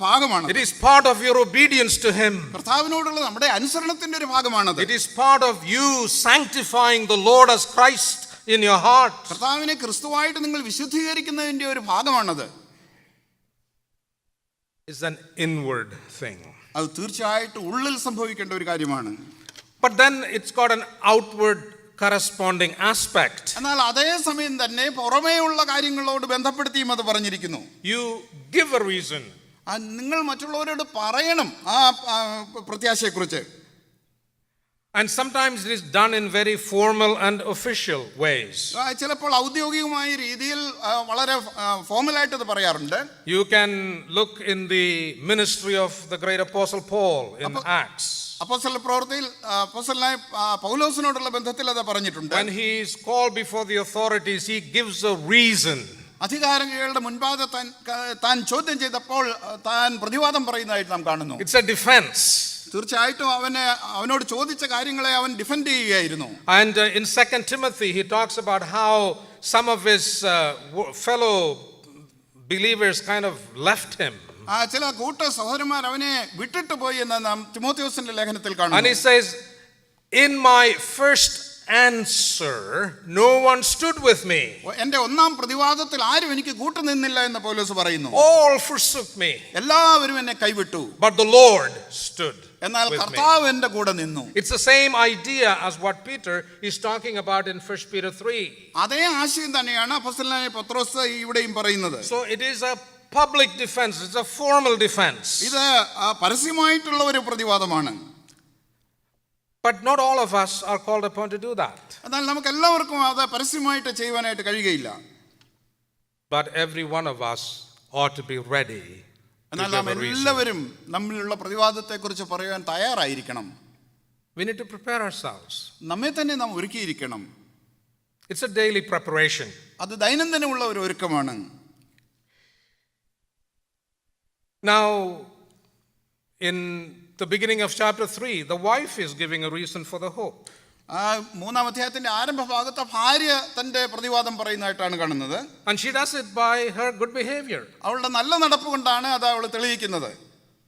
ഭാഗമാണ്. It is part of your obedience to him. കർത്താവിനോടുള്ള നമ്മുടെ അനുസരണത്തിന്റെ ഒരു ഭാഗമാണത്. It is part of you sanctifying the Lord as Christ in your heart. കർത്താവിനെ ക്രിസ്തുവായിട്ട് നിങ്ങൾ വിശുദ്ധീകരിക്കുന്നതിന്റെ ഒരു ഭാഗമാണത്. It's an inward thing. അത് തീർച്ചയായിട്ടും ഉള്ളിൽ സംഭവിക്കേണ്ട ഒരു കാര്യമാണ്. But then it's got an outward corresponding aspect. എന്നാൽ അതേ സമയം തന്നെ പുറമേയുള്ള കാര്യങ്ങളോട് ബന്ധപ്പെടുത്തിയും അത് പറഞ്ഞിരിക്കുന്നു. You give a reason. നിങ്ങൾ മറ്റുള്ളവരോട് പറയണം ആ പ്രത്യാശയെക്കുറിച്ച്. And sometimes it is done in very formal and official ways. ചിലപ്പോൾ ഔദ്യോഗികമായ രീതിയിൽ വളരെ ഫോർമലായിട്ട് അത് പറയാറുണ്ട്. You can look in the ministry of the great apostle Paul in Acts. അപ്പോസ്തല പ്രവൃത്തിയിൽ അപ്പോസ്തലനായ പൗലോസിനോടുള്ള ബന്ധത്തിൽ അത് പറഞ്ഞിട്ടുണ്ട്. When he is called before the authorities, he gives a reason. അധികാരികളുടെ മുൻപാകെ താൻ ചോദ്യം ചെയ്തപ്പോൾ താൻ പ്രതിവാദം പറയുന്നതായിട്ട് നാം കാണുന്നു. It's a defense. തീർച്ചയായിട്ടും അവനോട് ചോദിച്ച കാര്യങ്ങളെ അവൻ ഡിഫെൻഡ് ചെയ്യുകയായിരുന്നു. And in 2 Timothy he talks about how some of his fellow believers kind of left him. ചില കൂട്ട സഹോദരന്മാർ അവനെ വിട്ടിട്ട് പോയി എന്ന് നാം തിമോഥെയോസിന്റെ ലേഖനത്തിൽ കാണുന്നു. And he says, in my first answer no one stood with me. എന്റെ ഒന്നാം പ്രതിവാദത്തിൽ ആരും എനിക്ക് കൂട്ടുനിന്നില്ല എന്ന് പൗലോസ് പറയുന്നു. All forsook me. എല്ലാവരും എന്നെ കൈവിട്ടു. But the Lord stood. എന്നാൽ കർത്താവ് എന്റെ കൂടെ നിന്നു. It's the same idea as what Peter is talking about in 1 Peter 3. അതേ ആശയം തന്നെയാണ് അപ്പോസ്തലനായ പത്രോസ് ഇവിടെയും പറയുന്നത്. So it is a public defense, it's a formal defense. ഇത് പരസ്യമായിട്ടുള്ള ഒരു പ്രതിവാദമാണ്. But not all of us are called upon to do that. എന്നാൽ നമുക്ക് എല്ലാവർക്കും അത് പരസ്യമായിട്ട് ചെയ്യുവാനായിട്ട് കഴിയുകയില്ല. But every one of us ought to be ready. എന്നാൽ നാം എല്ലാവരും നമ്മിലുള്ള പ്രതിവാദത്തെക്കുറിച്ച് പറയാൻ തയ്യാറായിരിക്കണം. We need to prepare ourselves. നമ്മെ തന്നെ നാം ഒരുക്കിയിരിക്കണം. It's a daily preparation. അത് ദൈനംദിനമുള്ള ഒരു ഒരുക്കമാണ്. Now, in the beginning of chapter 3, the wife is giving a reason for the hope. മൂന്നാം അധ്യായത്തിന്റെ ആരംഭ ഭാഗത്ത് ഭാര്യ തന്റെ പ്രതിവാദം പറയുന്നതായിട്ടാണ് കാണുന്നത്. And she does it by her good behavior. അവളുടെ നല്ല നടപ്പ് കൊണ്ടാണ് അത് അവൾ തെളിയിക്കുന്നത്.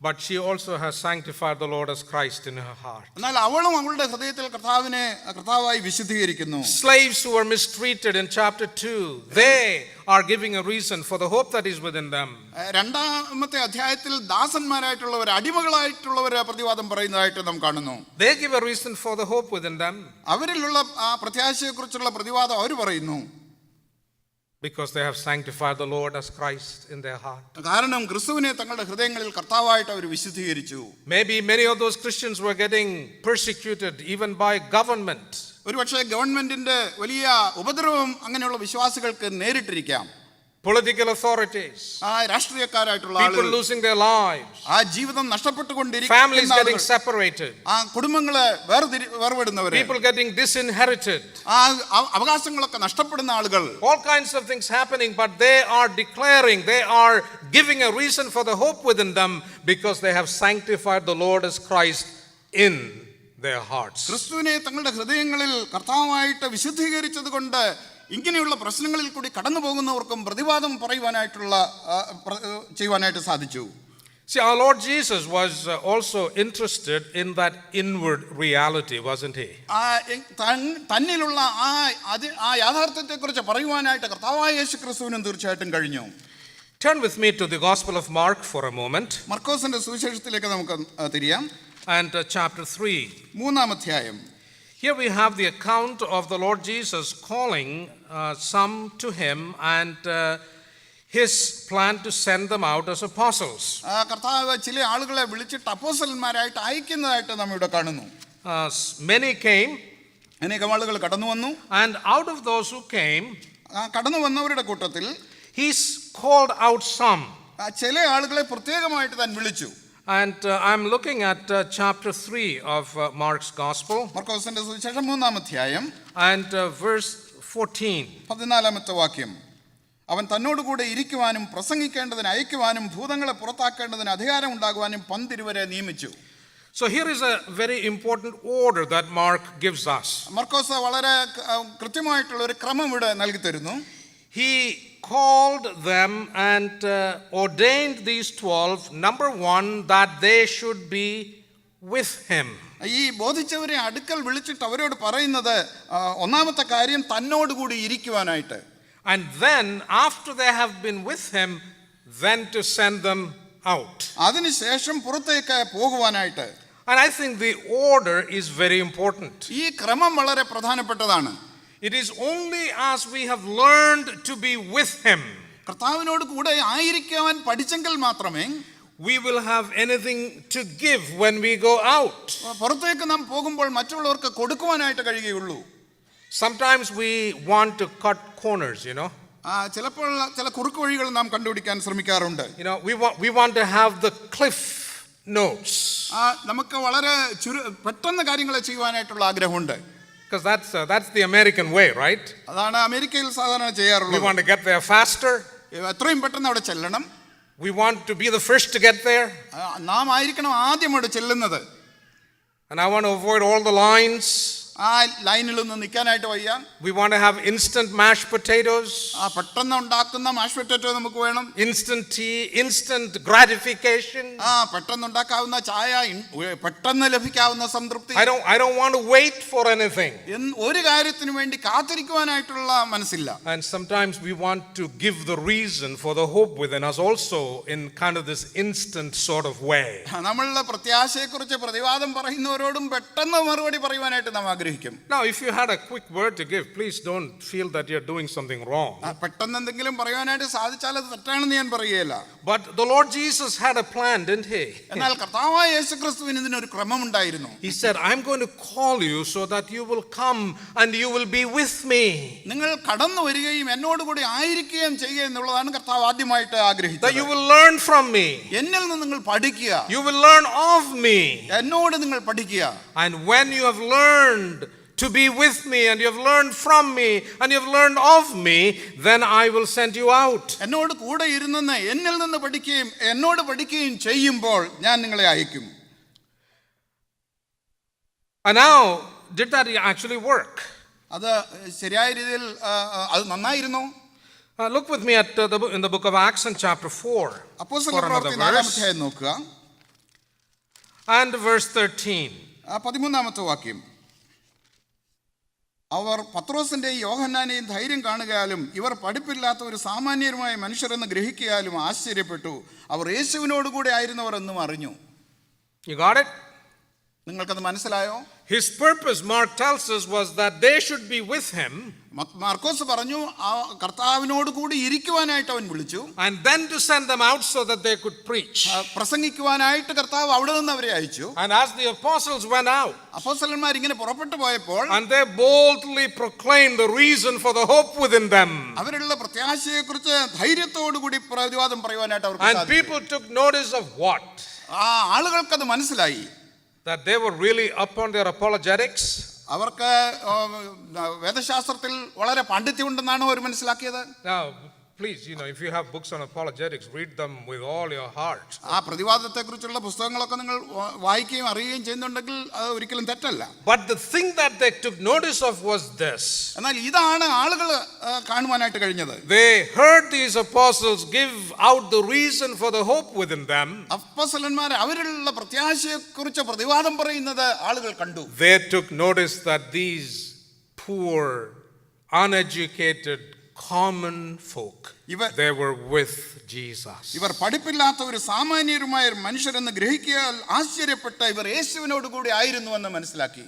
But she also has sanctified the Lord as Christ in her heart. എന്നാൽ അവളും അവളുടെ ഹൃദയത്തിൽ കർത്താവായി വിശുദ്ധീകരിക്കുന്നു. Slaves who were mistreated in chapter 2, they are giving a reason for the hope that is within them. രണ്ടാമത്തെ അധ്യായത്തിൽ ദാസന്മാരായിട്ടുള്ളവർ അടിമകളായിട്ടുള്ളവർ പ്രതിവാദം പറയുന്നതായിട്ട് നാം കാണുന്നു. They give a reason for the hope within them. അവരിലുള്ള ആ പ്രത്യാശയെക്കുറിച്ചുള്ള പ്രതിവാദം അവർ പറയുന്നു. Because they have sanctified the Lord as Christ in their heart. കാരണം ക്രിസ്തുവിനെ തങ്ങളുടെ ഹൃദയങ്ങളിൽ കർത്താവായിട്ട് അവർ വിശുദ്ധീകരിച്ചു. Maybe many of those Christians were getting persecuted even by government. ഒരുപക്ഷേ ഗവൺമെന്റിന്റെ വലിയ ഉപദ്രവം അങ്ങനെയുള്ള വിശ്വാസികൾക്ക് നേരിട്ടിരിക്കാം. Political authorities, രാഷ്ട്രീയക്കാരായിട്ടുള്ള people losing their lives, ജീവിതം നഷ്ടപ്പെട്ടുകൊണ്ടിരിക്കുന്ന families getting separated, കുടുംബങ്ങളെ വേർപെടുന്നവർ, people getting disinherited, അവകാശങ്ങളൊക്കെ നഷ്ടപ്പെടുന്ന ആളുകൾ, all kinds of things happening, but they are declaring, they are giving a reason for the hope within them because they have sanctified the Lord as Christ in their hearts. ക്രിസ്തുവിനെ തങ്ങളുടെ ഹൃദയങ്ങളിൽ കർത്താവായിട്ട് വിശുദ്ധീകരിച്ചത് കൊണ്ട് ഇങ്ങനെയുള്ള പ്രശ്നങ്ങളിൽ കൂടി കടന്നു പോകുന്നവർക്കും പ്രതിവാദം ചെയ്യുവാനായിട്ട് സാധിച്ചു. See, our Lord Jesus was also interested in that inward reality, wasn't he? തന്നിലുള്ള ആ യാഥാർത്ഥ്യത്തെക്കുറിച്ച് പറയുവാനായിട്ട് കർത്താവായ യേശുക്രിസ്തുവിനും തീർച്ചയായിട്ടും കഴിഞ്ഞു. Turn with me to the Gospel of Mark for a moment. മർക്കോസിന്റെ സുവിശേഷത്തിലേക്ക് നമുക്ക് തിരിയാം. And chapter 3. മൂന്നാം അധ്യായം. Here we have the account of the Lord Jesus calling some to him and his plan to send them out as apostles. കർത്താവ് ചില ആളുകളെ വിളിച്ചിട്ട് അപ്പോസ്തലന്മാരായിട്ട് അയക്കുന്നതായിട്ട് നാം ഇവിടെ കാണുന്നു. Many came, അനേകം ആളുകൾ കടന്നു വന്നു. And out of those who came, കടന്നു വന്നവരുടെ കൂട്ടത്തിൽ he's called out some. ചില ആളുകളെ പ്രത്യേകമായിട്ട് താൻ വിളിച്ചു. And I'm looking at chapter 3 of Mark's Gospel. മർക്കോസിന്റെ സുവിശേഷം മൂന്നാം അധ്യായം And verse 14. 14-ാമത്തെ വാക്യം. അവൻ തന്നോടുകൂടെ ഇരിക്കുവാനും പ്രസംഗിക്കേണ്ടതിന് അയക്കുവാനും ഭൂതങ്ങളെ പുറത്താക്കേണ്ടതിന് അധികാരം ഉണ്ടാകുവാനും 12 നിയമിച്ചു. So here is a very important order that Mark gives us. മർക്കോസ് വളരെ കൃത്യമായിട്ടുള്ള ഒരു ക്രമം ഇവിടെ നൽകി തരുന്നു. He called them and ordained these 12, number 1, that they should be with him. ഈ ബോധിച്ചവരെ അടുക്കൽ വിളിച്ചിട്ട് അവരോട് പറയുന്നത് ഒന്നാമത്തെ കാര്യം തന്നോടുകൂടി ഇരിക്കുവാനായിട്ട്. And then after they have been with him, then to send them out. അതിനുശേഷം പുറത്തേക്ക് പോകുവാനായിട്ട്. And I think the order is very important. ഈ ക്രമം വളരെ പ്രധാനപ്പെട്ടതാണ്. It is only as we have learned to be with him, കർത്താവിനോട് കൂടെ ആയിരിക്കാൻ പഠിച്ചെങ്കിൽ മാത്രമേ we will have anything to give when we go out. പുറത്തേക്ക് നാം പോകുമ്പോൾ മറ്റുള്ളവർക്ക് കൊടുക്കുവാനായിട്ട് കഴിയുകയുള്ളൂ. Sometimes we want to cut corners, ചിലപ്പോൾ ചില കുറുക്ക് വഴികൾ നാം കണ്ടുപിടിക്കാൻ ശ്രമിക്കാറുണ്ട്. We want to have the cliff notes. നമുക്ക് വളരെ പെട്ടെന്ന് കാര്യങ്ങൾ ചെയ്യുവാനായിട്ടുള്ള ആഗ്രഹമുണ്ട്. Because that's the American way, right? അതാണ് അമേരിക്കയിൽ സാധാരണ ചെയ്യാറുള്ളത്. We want to get there faster. എത്രയും പെട്ടെന്ന് അവിടെ ചെല്ലണം. We want to be the first to get there. നാം ആയിരിക്കണം ആദ്യം അവിടെ ചെല്ലുന്നത്. And I want to avoid all the lines. ആ ലൈനിലൊന്നും നിൽക്കാനായിട്ട് വയ്യ. We want to have instant mashed potatoes. പെട്ടെന്ന് ഉണ്ടാക്കുന്ന മാഷ് പൊട്ടാറ്റോ നമുക്ക് വേണം. Instant tea, instant gratification. പെട്ടെന്ന് ഉണ്ടാക്കാവുന്ന ചായ, പെട്ടെന്ന് ലഭിക്കാവുന്ന സംതൃപ്തി. I don't want to wait for anything. ഒരു കാര്യത്തിനു വേണ്ടി കാത്തിരിക്കുവാനായിട്ടുള്ള മനസ്സില്ല. And sometimes we want to give the reason for the hope within us also in kind of this instant sort of way. നമ്മളുടെ പ്രത്യാശയെക്കുറിച്ച് പ്രതിവാദം പറയുന്നവരോടും പെട്ടെന്ന് മറുപടി പറയുവാനായിട്ട് നാം ആഗ്രഹിക്കും. Now, if you had a quick word to give, please don't feel that you're doing something wrong. പെട്ടെന്ന് എന്തെങ്കിലും പറയുവാനായിട്ട് സാധിച്ചാൽ അത് തെറ്റാണെന്ന് ഞാൻ പറയുകയില്ല. But the Lord Jesus had a plan, didn't he? എന്നാൽ കർത്താവായ യേശുക്രിസ്തുവിന് ഇതിനൊരു ക്രമം ഉണ്ടായിരുന്നു. He said, I'm going to call you so that you will come and you will be with me. നിങ്ങൾ കടന്നു വരികയും എന്നോട് കൂടി ആയിരിക്കുകയും ചെയ്യുക എന്നുള്ളതാണ് കർത്താവ് ആദ്യമായിട്ട് ആഗ്രഹിച്ചത്. That you will learn from me. എന്നിൽ നിന്ന് നിങ്ങൾ പഠിക്കുക. You will learn of me. എന്നോട് നിങ്ങൾ പഠിക്കുക. And when you have learned to be with me and you have learned from me and you have learned of me, then I will send you out. എന്നോട് കൂടെ ഇരുന്ന് എന്നിൽ നിന്ന് പഠിക്കുകയും എന്നോട് പഠിക്കുകയും ചെയ്യുമ്പോൾ ഞാൻ നിങ്ങളെ അയക്കും. And now, did that actually work? അത് ശരിയായ രീതിയിൽ അത് നന്നായിരുന്നു. Look with me at in the book of Acts in chapter 4. അപ്പോസ്തലരുടെ പ്രവൃത്തി 4-ാം അധ്യായം നോക്കുക. And verse 13. 13-ാമത്തെ വാക്യം. അവർ പത്രോസിന്റെയും യോഹന്നാനെയും ധൈര്യം കാണുകയാലും ഇവർ പഠിപ്പില്ലാത്ത ഒരു സാമാന്യരുമായ മനുഷ്യരെന്ന് ഗ്രഹിക്കുകയാലും ആശ്ചര്യപ്പെട്ടു. അവർ യേശുവിനോടുകൂടെ ആയിരുന്നവർ എന്നും അറിഞ്ഞു. You got it? നിങ്ങൾക്കത് മനസ്സിലായോ? His purpose, Mark tells us, was that they should be with him. Markose പറഞ്ഞു കർത്താവിനോട് കൂടി ഇരിക്കുവാനായിട്ട് അവൻ വിളിച്ചു. And then to send them out so that they could preach. പ്രസംഗിക്കുവാനായിട്ട് കർത്താവ് അവിടെ നിന്ന് അവരെ അയച്ചു. And as the apostles went out, അപ്പോസ്തലന്മാർ ഇങ്ങനെ പുറപ്പെട്ടു പോയപ്പോൾ, and they boldly proclaimed the reason for the hope within them. അവരുടെ പ്രത്യാശയെക്കുറിച്ച് ധൈര്യത്തോടു കൂടി പ്രതിവാദം പറയുവാനായിട്ട് അവർക്ക് സാധിച്ചു. And people took notice of what? ആളുകൾക്കത് മനസ്സിലായി. That they were really up on their apologetics. അവർക്ക് വേദശാസ്ത്രത്തിൽ വളരെ പാണ്ഡിത്യമുണ്ടെന്നാണ് അവർ മനസ്സിലാക്കിയത്. Now, please, if you have books on apologetics, read them with all your heart. പ്രതിവാദത്തെക്കുറിച്ചുള്ള പുസ്തകങ്ങളൊക്കെ നിങ്ങൾ വായിക്കുകയും അറിയുകയും ചെയ്യുന്നുണ്ടെങ്കിൽ അത് ഒരിക്കലും തെറ്റല്ല. But the thing that they took notice of was this. എന്നാൽ ഇതാണ് ആളുകൾ കാണുവാനായിട്ട് കഴിഞ്ഞത്. They heard these apostles give out the reason for the hope within them. അപ്പോസ്തലന്മാർ അവരിലുള്ള പ്രത്യാശയെക്കുറിച്ച് പ്രതിവാദം പറയുന്നത് ആളുകൾ കണ്ടു. They took notice that these poor, uneducated, common folk, they were with Jesus. ഇവർ പഠിപ്പില്ലാത്ത ഒരു സാമാന്യരുമായ മനുഷ്യരെന്ന് ഗ്രഹിക്കാൻ ആശ്ചര്യപ്പെട്ട ഇവർ യേശുവിനോട് കൂടി ആയിരുന്നുവെന്ന് മനസ്സിലാക്കി.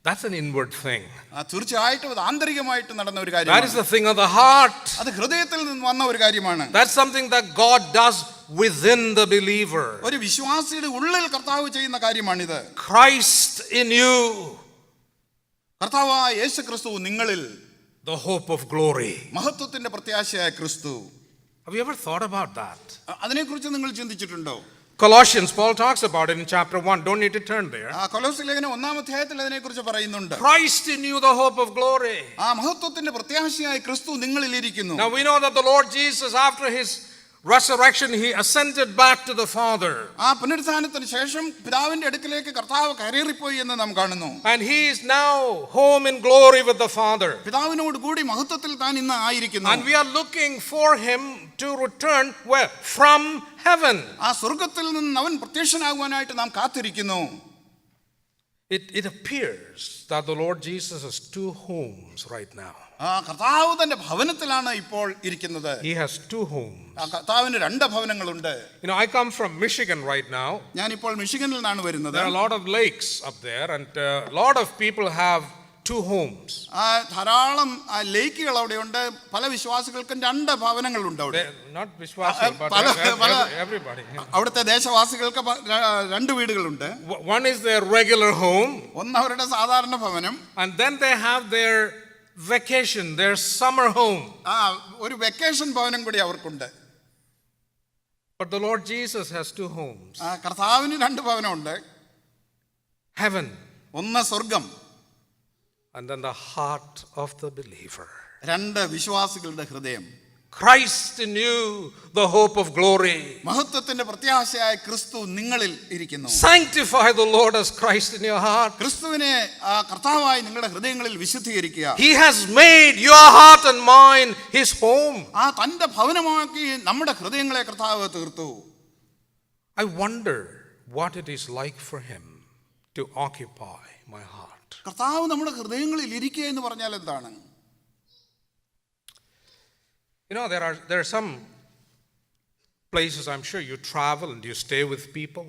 That's an inward thing. തീർച്ചയായിട്ടും അത് ആന്തരികമായിട്ട് നടന്ന ഒരു കാര്യമാണ്. That is the thing of the heart. അത് ഹൃദയത്തിൽ നിന്ന് വന്ന ഒരു കാര്യമാണ്. That's something that God does within the believer. ഒരു വിശ്വാസിയുടെ ഉള്ളിൽ കർത്താവ് ചെയ്യുന്ന കാര്യമാണിത്. Christ in you. കർത്താവായ യേശുക്രിസ്തു നിങ്ങളിൽ. The hope of glory. മഹത്വത്തിന്റെ പ്രത്യാശയായ ക്രിസ്തു. Have you ever thought about that? അതിനെക്കുറിച്ച് നിങ്ങൾ ചിന്തിച്ചിട്ടുണ്ടോ? Colossians, Paul talks about it in chapter 1. Don't need to turn there. കൊലോസ്യ ലേഖനം 1-ാം അധ്യായത്തിൽ അതിനെക്കുറിച്ച് പറയുന്നുണ്ട്. Christ in you, the hope of glory. മഹത്വത്തിന്റെ പ്രത്യാശയായ ക്രിസ്തു നിങ്ങളിൽ ഇരിക്കുന്നു. Now we know that the Lord Jesus, after his resurrection, he ascended back to the Father. ആ പുനരുത്ഥാനത്തിന് ശേഷം പിതാവിന്റെ അടുക്കലേക്ക് കർത്താവ് കയറിപ്പോയി എന്ന് നാം കാണുന്നു. And he is now home in glory with the Father. പിതാവിനോട് കൂടി മഹത്വത്തിൽ താൻ ഇന്ന് ആയിരിക്കുന്നു. And we are looking for him to return where? From heaven. ആ സ്വർഗ്ഗത്തിൽ നിന്ന് അവൻ പ്രത്യക്ഷനാകുവാനായിട്ട് നാം കാത്തിരിക്കുന്നു. It appears that the Lord Jesus has two homes right now. കർത്താവ് തന്റെ ഭവനത്തിലാണ് ഇപ്പോൾ ഇരിക്കുന്നത്. He has two homes. കർത്താവിന് രണ്ട് ഭവനങ്ങളുണ്ട്. I come from Michigan right now. ഞാൻ ഇപ്പോൾ മിഷിഗനിൽ നിന്നാണ് വരുന്നത്. There are a lot of lakes up there, and a lot of people have two homes. ധാരാളം ലേക്കുകൾ അവിടെയുണ്ട്. പല വിശ്വാസികൾക്കും രണ്ട് ഭവനങ്ങളുണ്ട് അവിടെ. Not Vishwasi, but everybody. അവിടുത്തെ ദേശവാസികൾക്ക് രണ്ട് വീടുകളുണ്ട്. One is their regular home. ഒന്ന് അവരുടെ സാധാരണ ഭവനം. And then they have their vacation, their summer home. ഒരു വെക്കേഷൻ ഭവനം കൂടി അവർക്കുണ്ട്. But the Lord Jesus has two homes. കർത്താവിന് രണ്ട് ഭവനമുണ്ട്. Heaven. ഒന്ന് സ്വർഗം. And then the heart of the believer. രണ്ട് വിശ്വാസികളുടെ ഹൃദയം. Christ in you, the hope of glory. മഹത്വത്തിന്റെ പ്രത്യാശയായ ക്രിസ്തു നിങ്ങളിൽ ഇരിക്കുന്നു. Sanctify the Lord as Christ in your heart. ക്രിസ്തുവിനെ കർത്താവായി നിങ്ങളുടെ ഹൃദയങ്ങളിൽ വിശുദ്ധീകരിക്കുക. He has made your heart and mine his home. തന്റെ ഭവനമാക്കി നമ്മുടെ ഹൃദയങ്ങളെ കർത്താവ് തീർത്തു. I wonder what it is like for him to occupy my heart. കർത്താവ് നമ്മുടെ ഹൃദയങ്ങളിൽ ഇരിക്കുക എന്ന് പറഞ്ഞാൽ എന്താണ്? There are some places I'm sure you travel and you stay with people.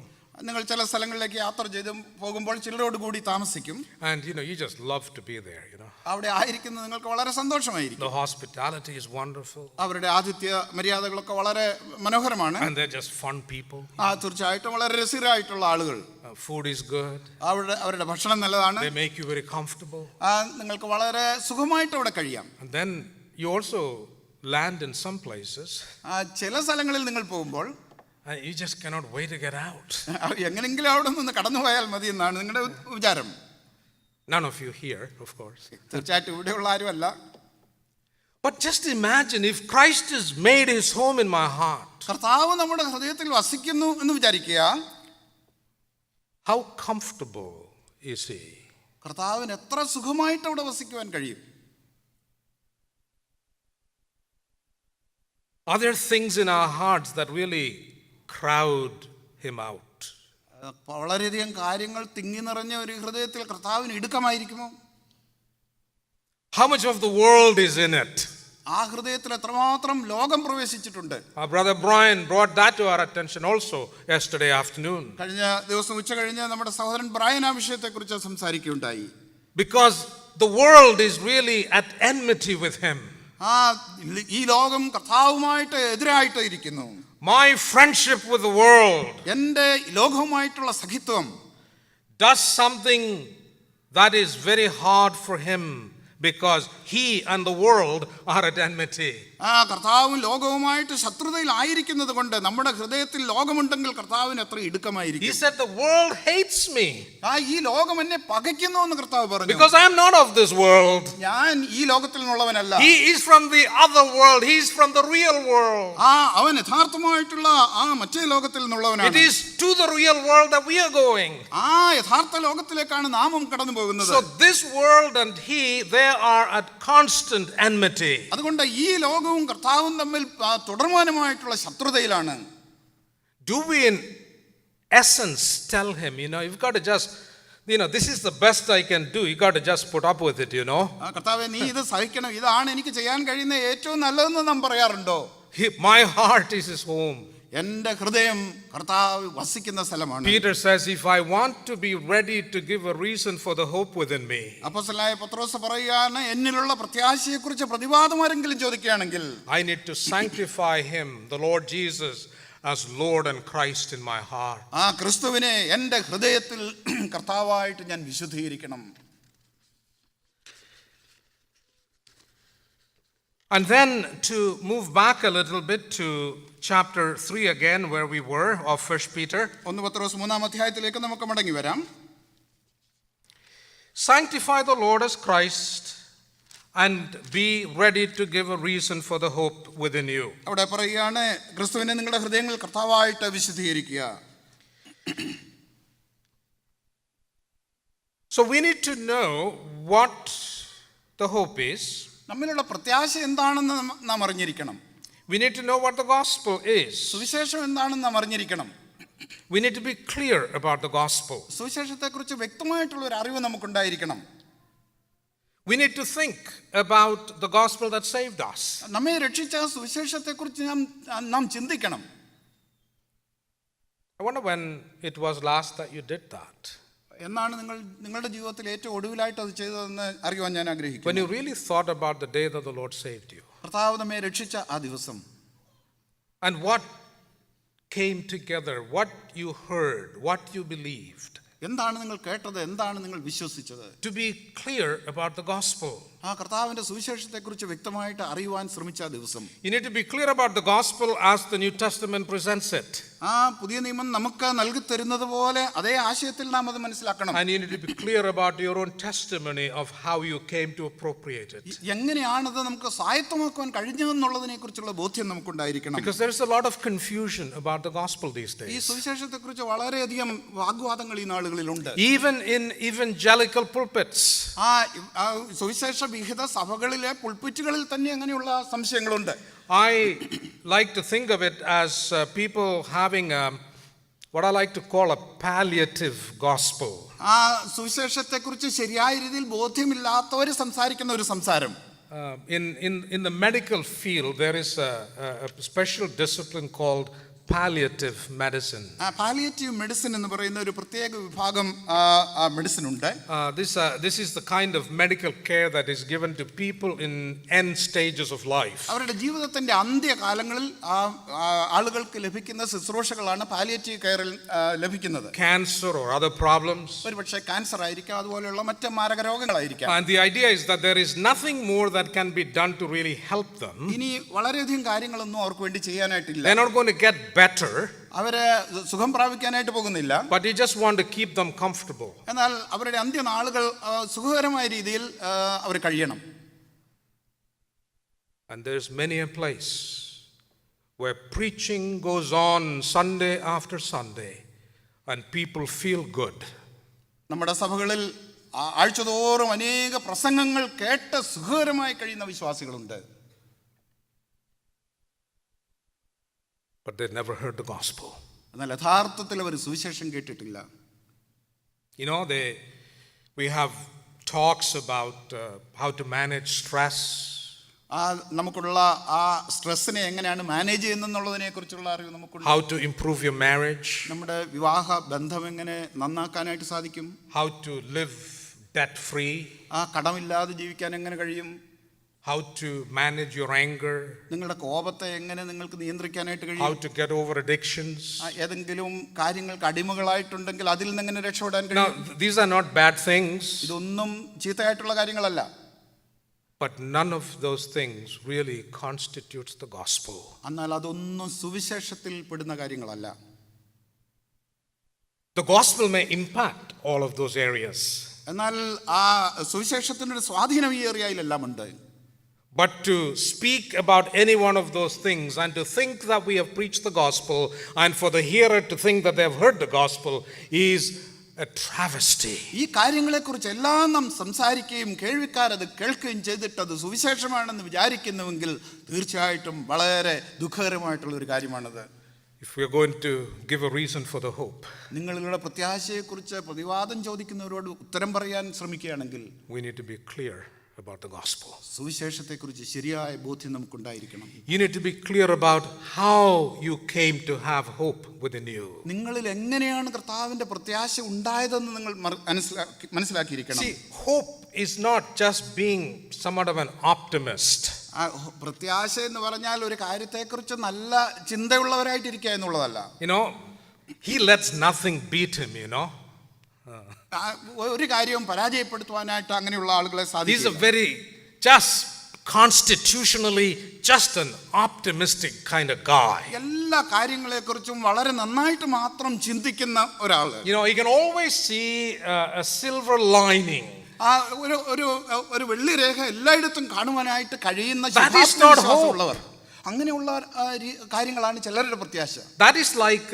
നിങ്ങൾ ചില സ്ഥലങ്ങളിലേക്ക് യാത്ര ചെയ്ത് പോകുമ്പോൾ ചിലരോട് കൂടി താമസിക്കും. And you just love to be there, അവിടെ ആയിരിക്കുന്നത് നിങ്ങൾക്ക് വളരെ സന്തോഷമായിരിക്കും. The hospitality is wonderful. അവരുടെ ആതിഥ്യ മര്യാദകളൊക്കെ വളരെ മനോഹരമാണ്. And they're just fun people. തീർച്ചയായിട്ടും വളരെ രസികരായിട്ടുള്ള ആളുകൾ. Food is good. അവരുടെ ഭക്ഷണം നല്ലതാണ്. They make you very comfortable. നിങ്ങൾക്ക് വളരെ സുഖമായിട്ട് അവിടെ കഴിയാം. And then you also land in some places. ചില സ്ഥലങ്ങളിൽ നിങ്ങൾ പോകുമ്പോൾ you just cannot wait to get out. എങ്ങനെങ്കിലും അവിടെ നിന്ന് കടന്നു പോയാൽ മതി എന്നാണ് നിങ്ങളുടെ വിചാരം. None of you here, of course. തീർച്ചയായിട്ടും ഇവിടെയുള്ള ആരുമല്ല. But just imagine if Christ has made his home in my heart. കർത്താവ് നമ്മുടെ ഹൃദയത്തിൽ വസിക്കുന്നു എന്ന് വിചാരിക്കുക. How comfortable is he? കർത്താവിന് എത്ര സുഖമായിട്ട് അവിടെ വസിക്കുവാൻ കഴിയും. Are there things in our hearts that really crowd him out? വളരെയധികം കാര്യങ്ങൾ തിങ്ങി നിറഞ്ഞ ഒരു ഹൃദയത്തിൽ കർത്താവിന് ഇടുക്കമായിരിക്കുമോ? How much of the world is in it? ആ ഹൃദയത്തിൽ എത്രമാത്രം ലോകം പ്രവേശിച്ചിട്ടുണ്ട്. Our brother Brian brought that to our attention also yesterday afternoon. കഴിഞ്ഞ ദിവസം ഉച്ച കഴിഞ്ഞ് നമ്മുടെ സഹോദരൻ ബ്രയൻ ആ വിഷയത്തെക്കുറിച്ച് സംസാരിക്കുകയുണ്ടായി. Because the world is really at enmity with him. ഈ ലോകം കർത്താവുമായിട്ട് എതിരായിട്ട് ഇരിക്കുന്നു. My friendship with the world എൻ്റെ ലോകവുമായിട്ടുള്ള സഖിത്വം does something that is very hard for him because he and the world are at enmity. കർത്താവും ലോകവുമായിട്ട് ശത്രുതയിലായിരിക്കുന്നത് കൊണ്ട് നമ്മുടെ ഹൃദയത്തിൽ ലോകമുണ്ടെങ്കിൽ കർത്താവിന് എത്ര ഇടുക്കമായിരിക്കും. He said the world hates me. ഈ ലോകം എന്നെ പകയ്ക്കുന്നു എന്ന് കർത്താവ് പറഞ്ഞു. Because I am not of this world. ഞാൻ ഈ ലോകത്തിൽ നിന്നുള്ളവനല്ല. He is from the other world. He is from the real world. അവൻ യഥാർത്ഥമായിട്ടുള്ള മറ്റേ ലോകത്തിൽ നിന്നുള്ളവനാണ്. It is to the real world that we are going. യഥാർത്ഥ ലോകത്തിലേക്കാണ് നാമും കടന്നു പോകുന്നത്. So this world and he, they are at constant enmity. അതുകൊണ്ട് ഈ ലോകവും കർത്താവും തമ്മിൽ തുടർമാനമായിട്ടുള്ള ശത്രുതയിലാണ്. Do we in essence tell him, you've got to just, this is the best I can do. You got to just put up with it, കർത്താവേ നീ ഇത് സഹിക്കണം, ഇതാണ് എനിക്ക് ചെയ്യാൻ കഴിയുന്ന ഏറ്റവും നല്ലതെന്ന് നാം പറയാറുണ്ടോ? My heart is his home. എൻ്റെ ഹൃദയം കർത്താവ് വസിക്കുന്ന സ്ഥലമാണ്. Peter says, if I want to be ready to give a reason for the hope within me, അപ്പോസ്തലനായ പത്രോസ് പറയുകയാണ്, എന്നിലുള്ള പ്രത്യാശയെക്കുറിച്ച് പ്രതിവാദം ആരെങ്കിലും ചോദിക്കുകയാണെങ്കിൽ I need to sanctify him, the Lord Jesus, as Lord and Christ in my heart. ക്രിസ്തുവിനെ എൻ്റെ ഹൃദയത്തിൽ കർത്താവായിട്ട് ഞാൻ വിശുദ്ധീകരിക്കണം. And then to move back a little bit to chapter 3 again, where we were, of 1 Peter. 1 പത്രോസ് 3-ാം അധ്യായത്തിലേക്ക് നമുക്ക് മടങ്ങി വരാം. Sanctify the Lord as Christ, and be ready to give a reason for the hope within you. അവിടെ പറയുകയാണ്, ക്രിസ്തുവിനെ നിങ്ങളുടെ ഹൃദയങ്ങൾ കർത്താവായിട്ട് വിശുദ്ധീകരിക്കുക. So we need to know what the hope is. നമ്മിലുള്ള പ്രത്യാശ എന്താണെന്ന് നാം അറിഞ്ഞിരിക്കണം. We need to know what the gospel is. സുവിശേഷം എന്താണെന്ന് നാം അറിഞ്ഞിരിക്കണം. We need to be clear about the gospel. സുവിശേഷത്തെക്കുറിച്ച് വ്യക്തമായിട്ടുള്ള ഒരു അറിവ് നമുക്കുണ്ടായിരിക്കണം. We need to think about the gospel that saved us. നമ്മെ രക്ഷിച്ച സുവിശേഷത്തെക്കുറിച്ച് നാം ചിന്തിക്കണം. I wonder when it was last that you did that. എന്നാണ് നിങ്ങളുടെ ജീവിതത്തിൽ ഏറ്റവും ഒടുവിലായിട്ട് അത് ചെയ്തതെന്ന് അറിയുവാൻ ഞാൻ ആഗ്രഹിക്കുന്നു. When you really thought about the day that the Lord saved you. കർത്താവ് നമ്മെ രക്ഷിച്ച ആ ദിവസം. And what came together, what you heard, what you believed. എന്താണ് നിങ്ങൾ കേട്ടത്, എന്താണ് നിങ്ങൾ വിശ്വസിച്ചത്? To be clear about the gospel. ആ കർത്താവിന്റെ സുവിശേഷത്തെക്കുറിച്ച് വ്യക്തമായിട്ട് അറിയുവാൻ ശ്രമിച്ച ദിവസം. You need to be clear about the gospel as the New Testament presents it. ആ പുതിയ നിയമം നമുക്ക് നൽകി തരുന്നത് പോലെ അതേ ആശയത്തിൽ നാം അത് മനസ്സിലാക്കണം. And you need to be clear about your own testimony of how you came to appropriate it. എങ്ങനെയാണത് നമുക്ക് സ്വായത്തമാക്കുവാൻ കഴിഞ്ഞതെന്നുള്ളതിനെ കുറിച്ചുള്ള ബോധ്യം നമുക്കുണ്ടായിരിക്കണം. Because there is a lot of confusion about the gospel these ഈ days. സുവിശേഷത്തെക്കുറിച്ച് വളരെയധികം വാഗ്വാദങ്ങൾ ഈ നാളുകളിലുണ്ട്. Even in evangelical pulpits. ആ സുവിശേഷ വിഹിത സഭകളിലെ പുൾപിറ്റുകളിൽ തന്നെ അങ്ങനെയുള്ള സംശയങ്ങളുണ്ട്. I like to think of it as people having what I like to call a palliative gospel. ആ സുവിശേഷത്തെക്കുറിച്ച് ശരിയായ രീതിയിൽ ബോധ്യമില്ലാത്തവർ സംസാരിക്കുന്ന ഒരു സംസാരം. In the medical field, there is a special discipline called palliative medicine. Palliative medicine എന്ന് പറയുന്ന ഒരു പ്രത്യേക വിഭാഗം മെഡിസിൻ ഉണ്ട്. This is the kind of medical care that is given to people in end stages of life. അവരുടെ ജീവിതത്തിന്റെ അന്ത്യകാലങ്ങളിൽ ആളുകൾക്ക് ലഭിക്കുന്ന ശുശ്രൂഷകളാണ് പാലിയേറ്റീവ് കെയറിൽ ലഭിക്കുന്നത്. Cancer or other problems. ഒരുപക്ഷെ ക്യാൻസർ ആയിരിക്കാം, അതുപോലെയുള്ള മറ്റ് മാരക രോഗങ്ങളായിരിക്കാം. And the idea is that there is nothing more that can be done to really help them. ഇനി വളരെയധികം കാര്യങ്ങളൊന്നും അവർക്ക് വേണ്ടി ചെയ്യാനായിട്ടില്ല. They're not going to get better. അവരെ സുഖം പ്രാപിക്കാനായിട്ട് പോകുന്നില്ല. But you just want to keep them comfortable. എന്നാൽ അവരുടെ അന്ത്യനാളുകൾ സുഖകരമായ രീതിയിൽ അവർ കഴിയണം. And there's many a place where preaching goes on Sunday after Sunday and people feel good. നമ്മുടെ സഭകളിൽ ആഴ്ചതോറും അനേക പ്രസംഗങ്ങൾ കേട്ട് സുഖകരമായി കഴിയുന്ന വിശ്വാസികളുണ്ട്. But they never heard the gospel. എന്നാൽ യഥാർത്ഥത്തിൽ അവർ സുവിശേഷം കേട്ടിട്ടില്ല. You know, we have talks about how to manage stress. നമുക്കുള്ള ആ സ്ട്രെസ്സിനെ എങ്ങനെയാണ് മാനേജ് ചെയ്യുന്നതിനെ കുറിച്ചുള്ള അറിവ് നമുക്കുണ്ട്. How to improve your marriage. നമ്മുടെ വിവാഹ ബന്ധം എങ്ങനെ നന്നാക്കാനായിട്ട് സാധിക്കും. How to live debt free. ആ കടമില്ലാതെ ജീവിക്കാൻ എങ്ങനെ കഴിയും. How to manage your anger. നിങ്ങളുടെ കോപത്തെ എങ്ങനെ നിങ്ങൾക്ക് നിയന്ത്രിക്കാനായിട്ട് കഴിയും. How to get over addictions. ഏതെങ്കിലും കാര്യങ്ങൾക്ക് അടിമകളായിട്ടുണ്ടെങ്കിൽ അതിൽ നിന്ന് എങ്ങനെ രക്ഷപ്പെടാൻ കഴിയും. Now, these are not bad things. ഇതൊന്നും ചീത്തയായിട്ടുള്ള കാര്യങ്ങളല്ല. But none of those things really constitutes the gospel. എന്നാൽ അതൊന്നും സുവിശേഷത്തിൽ പെടുന്ന കാര്യങ്ങളല്ല. The gospel may impact all of those areas. എന്നാൽ ആ സുവിശേഷത്തിനൊരു സ്വാധീനം ഈ ഏരിയയിലെല്ലാം ഉണ്ട്. But to speak about any one of those things and to think that we have preached the gospel and for the hearer to think that they have heard the gospel is a travesty. ഈ കാര്യങ്ങളെക്കുറിച്ച് എല്ലാം നാം സംസാരിക്കുകയും കേൾവിക്കാരത് കേൾക്കുകയും ചെയ്തിട്ട് അത് സുവിശേഷമാണെന്ന് വിചാരിക്കുന്നുവെങ്കിൽ തീർച്ചയായിട്ടും വളരെ ദുഃഖകരമായിട്ടുള്ള ഒരു കാര്യമാണത്. If we are going to give a reason for the hope, നിങ്ങളുടെ പ്രത്യാശയെക്കുറിച്ച് പ്രതിവാദം ചോദിക്കുന്നവരോട് ഉത്തരം പറയാൻ ശ്രമിക്കുകയാണെങ്കിൽ we need to be clear about the gospel. സുവിശേഷത്തെക്കുറിച്ച് ശരിയായ ബോധ്യം നമുക്കുണ്ടായിരിക്കണം. You need to be clear about how you came to have hope within you. നിങ്ങളിൽ എങ്ങനെയാണ് കർത്താവിന്റെ പ്രത്യാശ ഉണ്ടായതെന്ന് നിങ്ങൾ മനസ്സിലാക്കിയിരിക്കണം. See, hope is not just being somewhat of an optimist. പ്രത്യാശ എന്ന് പറഞ്ഞാൽ ഒരു കാര്യത്തെക്കുറിച്ച് നല്ല ചിന്തയുള്ളവരായിട്ടിരിക്കുക എന്നുള്ളതല്ല. You know, he lets nothing beat him, you know. ഒരു കാര്യവും പരാജയപ്പെടുത്തുവാനായിട്ട് അങ്ങനെയുള്ള ആളുകളെ He's സാധിക്കില്ല. a very just constitutionally just an optimistic kind of guy. എല്ലാ കാര്യങ്ങളെക്കുറിച്ചും വളരെ നന്നായിട്ട് മാത്രം ചിന്തിക്കുന്ന ഒരാള്. You know, he can always see a silver lining. ആ ഒരു വെള്ളി രേഖ എല്ലായിടത്തും കാണുവാനായിട്ട് കഴിയുന്ന That is not വിശ്വാസമുള്ളവർ. അങ്ങനെയുള്ള കാര്യങ്ങളാണ് ചിലരുടെ പ്രത്യാശ. That is like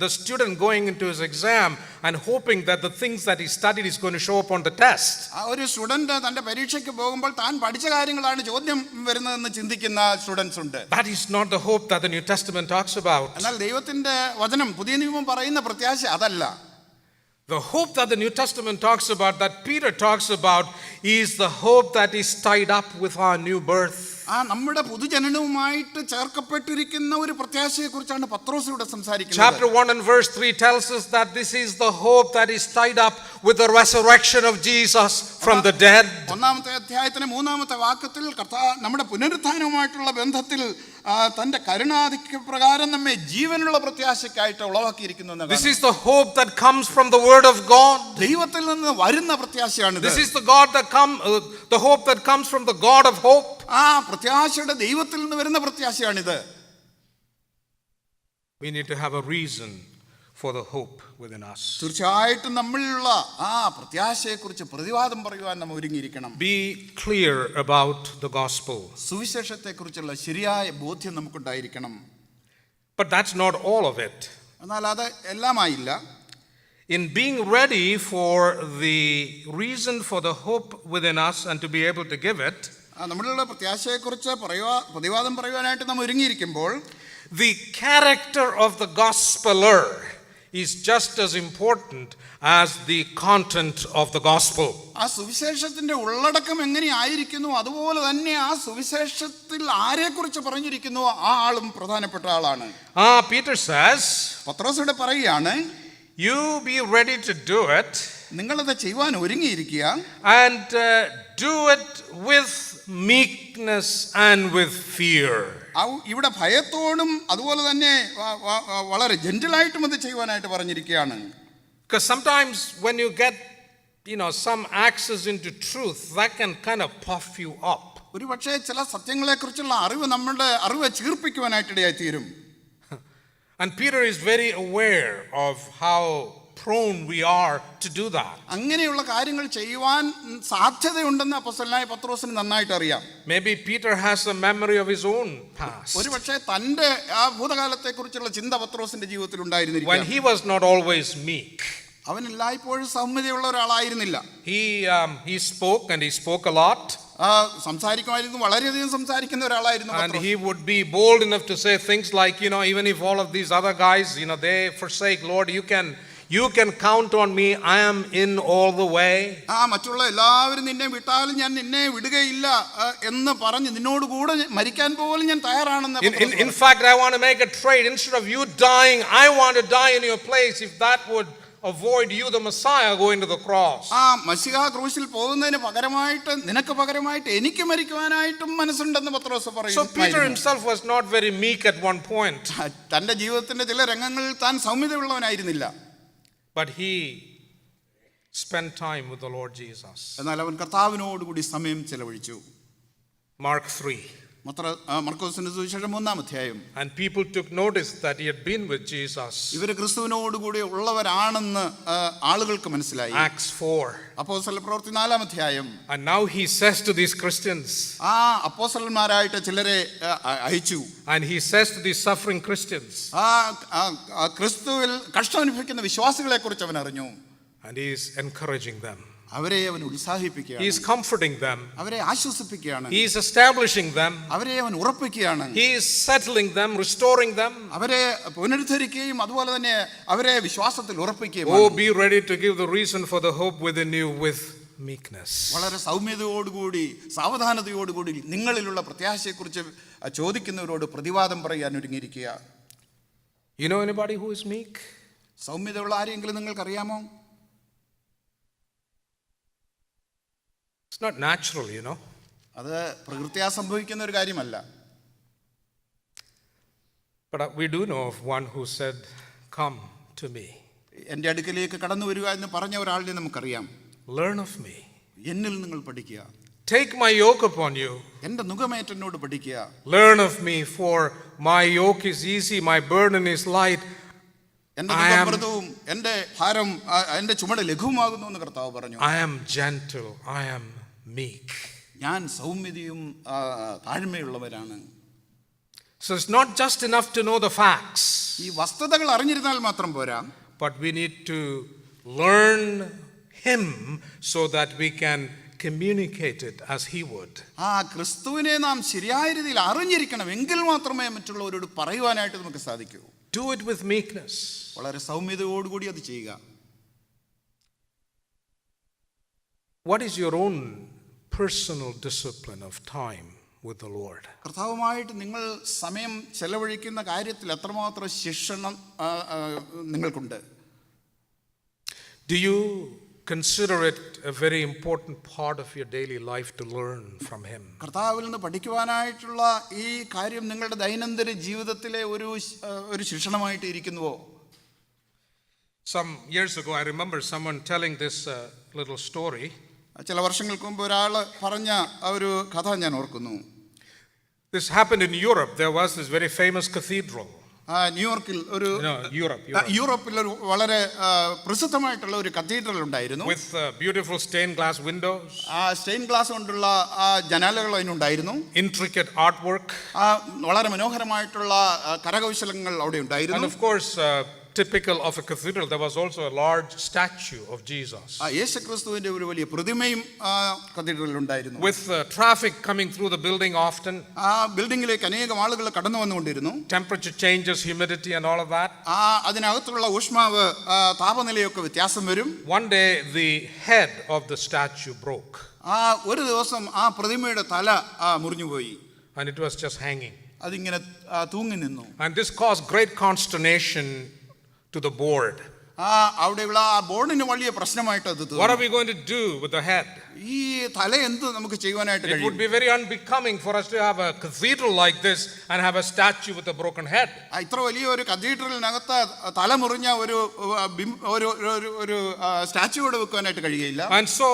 the student going into his exam and hoping that the things that he studied is going to show up on the test. ആ ഒരു സ്റ്റുഡന്റ് തന്റെ പരീക്ഷയ്ക്ക് പോകുമ്പോൾ താൻ പഠിച്ച കാര്യങ്ങളാണ് ചോദ്യം വരുന്നതെന്ന് ചിന്തിക്കുന്ന സ്റ്റുഡൻസ് ഉണ്ട്. That is not the hope that the New Testament talks about. എന്നാൽ ദൈവത്തിന്റെ വചനം, പുതിയ നിയമം പറയുന്ന പ്രത്യാശ അതല്ല. The hope that the New Testament talks about, that Peter talks about, is the hope that is tied up with our new birth. നമ്മുടെ പുതുജനനവുമായിട്ട് ചേർക്കപ്പെട്ടിരിക്കുന്ന ഒരു പ്രത്യാശയെക്കുറിച്ചാണ് പത്രോസ് ഇവിടെ സംസാരിക്കുന്നത്. Chapter 1 and verse 3 tells us that this is the hope that is tied up with the resurrection of Jesus from the dead. ഒന്നാമത്തെ അധ്യായത്തിന്റെ 3-ാമത്തെ വാക്യത്തിൽ നമ്മുടെ പുനരുത്ഥാനവുമായിട്ടുള്ള ബന്ധത്തിൽ തന്റെ കരുണാധിക്യ പ്രകാരം നമ്മെ ജീവനുള്ള പ്രത്യാശയ്ക്കായിട്ട് ഉളവാക്കിയിരിക്കുന്നു. This is the hope that comes from the word of God. ദൈവത്തിൽ നിന്ന് വരുന്ന പ്രത്യാശയാണ്. This is the the hope that comes from the God of hope. ആ പ്രത്യാശയുടെ ദൈവത്തിൽ നിന്ന് വരുന്ന പ്രത്യാശയാണിത്. We need to have a reason for the hope within us. തീർച്ചയായിട്ടും നമ്മളിലുള്ള ആ പ്രത്യാശയെക്കുറിച്ച് പ്രതിവാദം പറയുവാൻ നമ്മൾ ഒരുങ്ങിയിരിക്കണം. Be clear about the gospel. സുവിശേഷത്തെക്കുറിച്ചുള്ള ശരിയായ ബോധ്യം നമുക്കുണ്ടായിരിക്കണം. But that's not all of it. എന്നാൽ അത് എല്ലാമായില്ല. In being ready for the reason for the hope within us and to be able to give it, നമ്മളുടെ പ്രത്യാശയെക്കുറിച്ച് പ്രതിവാദം പറയുവാനായിട്ട് നാം ഒരുങ്ങിയിരിക്കുമ്പോൾ the character of the gospeler is just as important as the content of the gospel. ആ സുവിശേഷത്തിന്റെ ഉള്ളടക്കം എങ്ങനെയായിരിക്കുന്നു അതുപോലെ തന്നെ ആ സുവിശേഷത്തിൽ ആരെക്കുറിച്ച് പറഞ്ഞിരിക്കുന്നു ആ ആളും പ്രധാനപ്പെട്ട ആളാണ്. Peter says, പത്രോസ് ഇവിടെ പറയുകയാണ്, you be ready to do it, നിങ്ങളത് ചെയ്യുവാൻ ഒരുങ്ങിയിരിക്കുക, and do it with meekness and with fear. ഇവിടെ ഭയത്തോടും അതുപോലെ തന്നെ വളരെ ജെന്റിലായിട്ടും അത് ചെയ്യുവാനായിട്ട് പറഞ്ഞിരിക്കുകയാണ്. Because sometimes when you get some access into truth, that can kind of puff you up. ഒരു പക്ഷേ ചില സത്യങ്ങളെക്കുറിച്ചുള്ള അറിവ് നമ്മുടെ അറിവ് ചീർപ്പിക്കുവാനായിട്ടിടയായി തീരും. And Peter is very aware of how prone we are to do that. അങ്ങനെയുള്ള കാര്യങ്ങൾ ചെയ്യുവാൻ സാധ്യതയുണ്ടെന്ന് അപ്പോസ്തലനായ പത്രോസിന് നന്നായിട്ട് അറിയാം. Maybe Peter has a memory of his own past. ഒരുപക്ഷേ തന്റെ ആ ഭൂതകാലത്തെക്കുറിച്ചുള്ള ചിന്ത പത്രോസിന്റെ ജീവിതത്തിൽ ഉണ്ടായിരുന്നിരിക്കാം. When he was not always meek. അവൻ എല്ലായ്പ്പോഴും സൗമ്യതയുള്ള ഒരാളായിരുന്നില്ല. He spoke and he spoke a lot. സംസാരിക്കുമായിരുന്നു, വളരെയധികം സംസാരിക്കുന്ന ഒരാളായിരുന്നു. And he would be bold enough to say things like, even if all of these other guys, they forsake, Lord, you can count on me, I am in all the way. മറ്റുള്ള എല്ലാവരും നിന്നെ വിട്ടാലും ഞാൻ നിന്നെ വിടുകയില്ല എന്ന് പറഞ്ഞ് നിന്നോട് കൂടെ മരിക്കാൻ പോലും ഞാൻ തയ്യാറാണെന്ന്. In fact, I want to make a trade. Instead of you dying, I want to die in your place, if that would avoid you, the Messiah, going to the cross. മശിഹ ക്രൂശിൽ പോകുന്നതിന് പകരമായിട്ട് നിനക്ക് പകരമായിട്ട് എനിക്ക് മരിക്കുവാനായിട്ടും മനസ്സുണ്ടെന്ന് പത്രോസ് പറയുന്നു. So Peter himself was not very meek at one point. തന്റെ ജീവിതത്തിന്റെ ചില രംഗങ്ങളിൽ താൻ സൗമ്യതയുള്ളവനായിരുന്നില്ല. But he spent time with the Lord Jesus. എന്നാൽ അവൻ കർത്താവിനോട് കൂടി സമയം ചെലവഴിച്ചു. Mark 3. മർക്കോസിന്റെ സുവിശേഷം 3-ാം അധ്യായം. And people took notice that he had been with Jesus. ഇവർ ക്രിസ്തുവിനോട് കൂടി ഉള്ളവരാണെന്ന് ആളുകൾക്ക് മനസ്സിലായി. Acts 4. അപ്പോസ്തല പ്രവൃത്തി 4-ാം അധ്യായം. And now he says to these Christians, അപ്പോസ്തലന്മാരായിട്ട് ചിലരെ അയച്ചു. And he says to these suffering Christians, ക്രിസ്തുവിൽ കഷ്ടം അനുഭവിക്കുന്ന വിശ്വാസികളെ കുറിച്ച് അവൻ അറിഞ്ഞു. And he is encouraging them. അവരെ അവൻ ഉത്സാഹിപ്പിക്കുകയാണ്. He is comforting them. അവരെ ആശ്വസിപ്പിക്കുകയാണ്. He is establishing them. അവരെ അവൻ ഉറപ്പിക്കുകയാണ്. He is settling them, restoring them. അവരെ പുനരുദ്ധരിക്കുകയും അതുപോലെ തന്നെ അവരെ വിശ്വാസത്തിൽ ഉറപ്പിക്കുകയും. Oh, be ready to give the reason for the hope within you with meekness. വളരെ സൗമ്യതയോടുകൂടി സാവധാനതയോടുകൂടി നിങ്ങളിലുള്ള പ്രത്യാശയെക്കുറിച്ച് ചോദിക്കുന്നവരോട് പ്രതിവാദം പറയാൻ ഒരുങ്ങിയിരിക്കുക. You know anybody who is meek? സൗമ്യതയുള്ള ആരെങ്കിലും നിങ്ങൾക്കറിയാമോ? It's not natural, അത് പ്രകൃത്യാ സംഭവിക്കുന്ന ഒരു കാര്യമല്ല. But we do know of one who said, "Come to me." എൻ്റെ അടുക്കലേക്ക് കടന്നു വരിക എന്ന് പറഞ്ഞ ഒരാളിനെ നമുക്കറിയാം. Learn of me. എന്നിൽ നിങ്ങൾ പഠിക്കുക. Take my yoke upon you. എൻ്റെ നുകമേറ്റനോട് പഠിക്കുക. Learn of me, for my yoke is easy, my burden is light. എന്റെ ദുഃഖം മൃദുവും എന്റെ ഭാരം എന്റെ ചുമട് ലഘുവുമാകുന്നു എന്ന് കർത്താവ് പറഞ്ഞു. I am gentle, I am meek. ഞാൻ സൗമ്യതയും താഴ്മയുള്ളവരാണ്. So it's not just enough to know the facts. ഈ വസ്തുതകൾ അറിഞ്ഞിരുന്നാൽ മാത്രം പോരാ, but we need to learn him so that we can communicate it as he would. ക്രിസ്തുവിനെ നാം ശരിയായ രീതിയിൽ അറിഞ്ഞിരിക്കണം, എങ്കിൽ മാത്രമേ മറ്റുള്ളവരോട് പറയുവാനായിട്ട് നമുക്ക് സാധിക്കൂ. Do it with meekness. വളരെ സൗമ്യതയോടുകൂടി അത് ചെയ്യുക. What is your own personal discipline of time with the Lord? കർത്താവുമായിട്ട് നിങ്ങൾ സമയം ചെലവഴിക്കുന്ന കാര്യത്തിൽ എത്രമാത്രം ശിക്ഷണം നിങ്ങൾക്കുണ്ട്? Do you consider it a very important part of your daily life to learn from him? കർത്താവിൽ നിന്ന് പഠിക്കുവാനായിട്ടുള്ള ഈ കാര്യം നിങ്ങളുടെ ദൈനംദിന ജീവിതത്തിലെ ഒരു ശിക്ഷണമായിട്ട് ഇരിക്കുന്നുവോ? Some years ago I remember someone telling this little story. ചില വർഷങ്ങൾക്ക് മുമ്പ് ഒരാൾ പറഞ്ഞ ഒരു കഥ ഞാൻ ഓർക്കുന്നു. This happened in Europe. There was this very famous cathedral. ന്യൂയോർക്കിൽ ഒരു യൂറോപ്പിൽ ഒരു വളരെ പ്രസിദ്ധമായിട്ടുള്ള ഒരു കത്തീഡ്രൽ ഉണ്ടായിരുന്നു. With beautiful stained glass windows. Stain glass കൊണ്ടുള്ള ജനാലകൾ അതിനുണ്ടായിരുന്നു. Intricate artwork. വളരെ മനോഹരമായിട്ടുള്ള കരകൗശലങ്ങൾ അവിടെ ഉണ്ടായിരുന്നു. And of course, typical of a cathedral, there was also a large statue of Jesus. യേശുക്രിസ്തുവിന്റെ ഒരു വലിയ പ്രതിമയും കത്തീഡ്രലിൽ ഉണ്ടായിരുന്നു. With traffic coming through the building often. ബിൽഡിംഗിലേക്ക് അനേകം ആളുകൾ കടന്നു വന്നുകൊണ്ടിരുന്നു. Temperature changes, humidity and all of that. അതിനകത്തുള്ള ഊഷ്മാവ് താപനിലയൊക്കെ വ്യത്യാസം വരും. One day the head of the statue broke. ഒരു ദിവസം ആ പ്രതിമയുടെ തല മുറിഞ്ഞുപോയി. And it was just hanging. അതിങ്ങനെ തൂങ്ങി നിന്നു. And this caused great consternation to the board. അവിടെയുള്ള ആ ബോർഡിന് വലിയ പ്രശ്നമായിട്ട് അത്. What are we going to do with the head? ഈ തല എന്ത് നമുക്ക് ചെയ്യുവാനായിട്ട് കഴിയും? It would be very unbecoming for us to have a cathedral like this and have a statue with a broken head. ഇത്ര വലിയ ഒരു കത്തീഡ്രലിനകത്ത് തല മുറിഞ്ഞ ഒരു സ്റ്റാച്യൂയോട് വെക്കാനായിട്ട് കഴിയില്ല. And so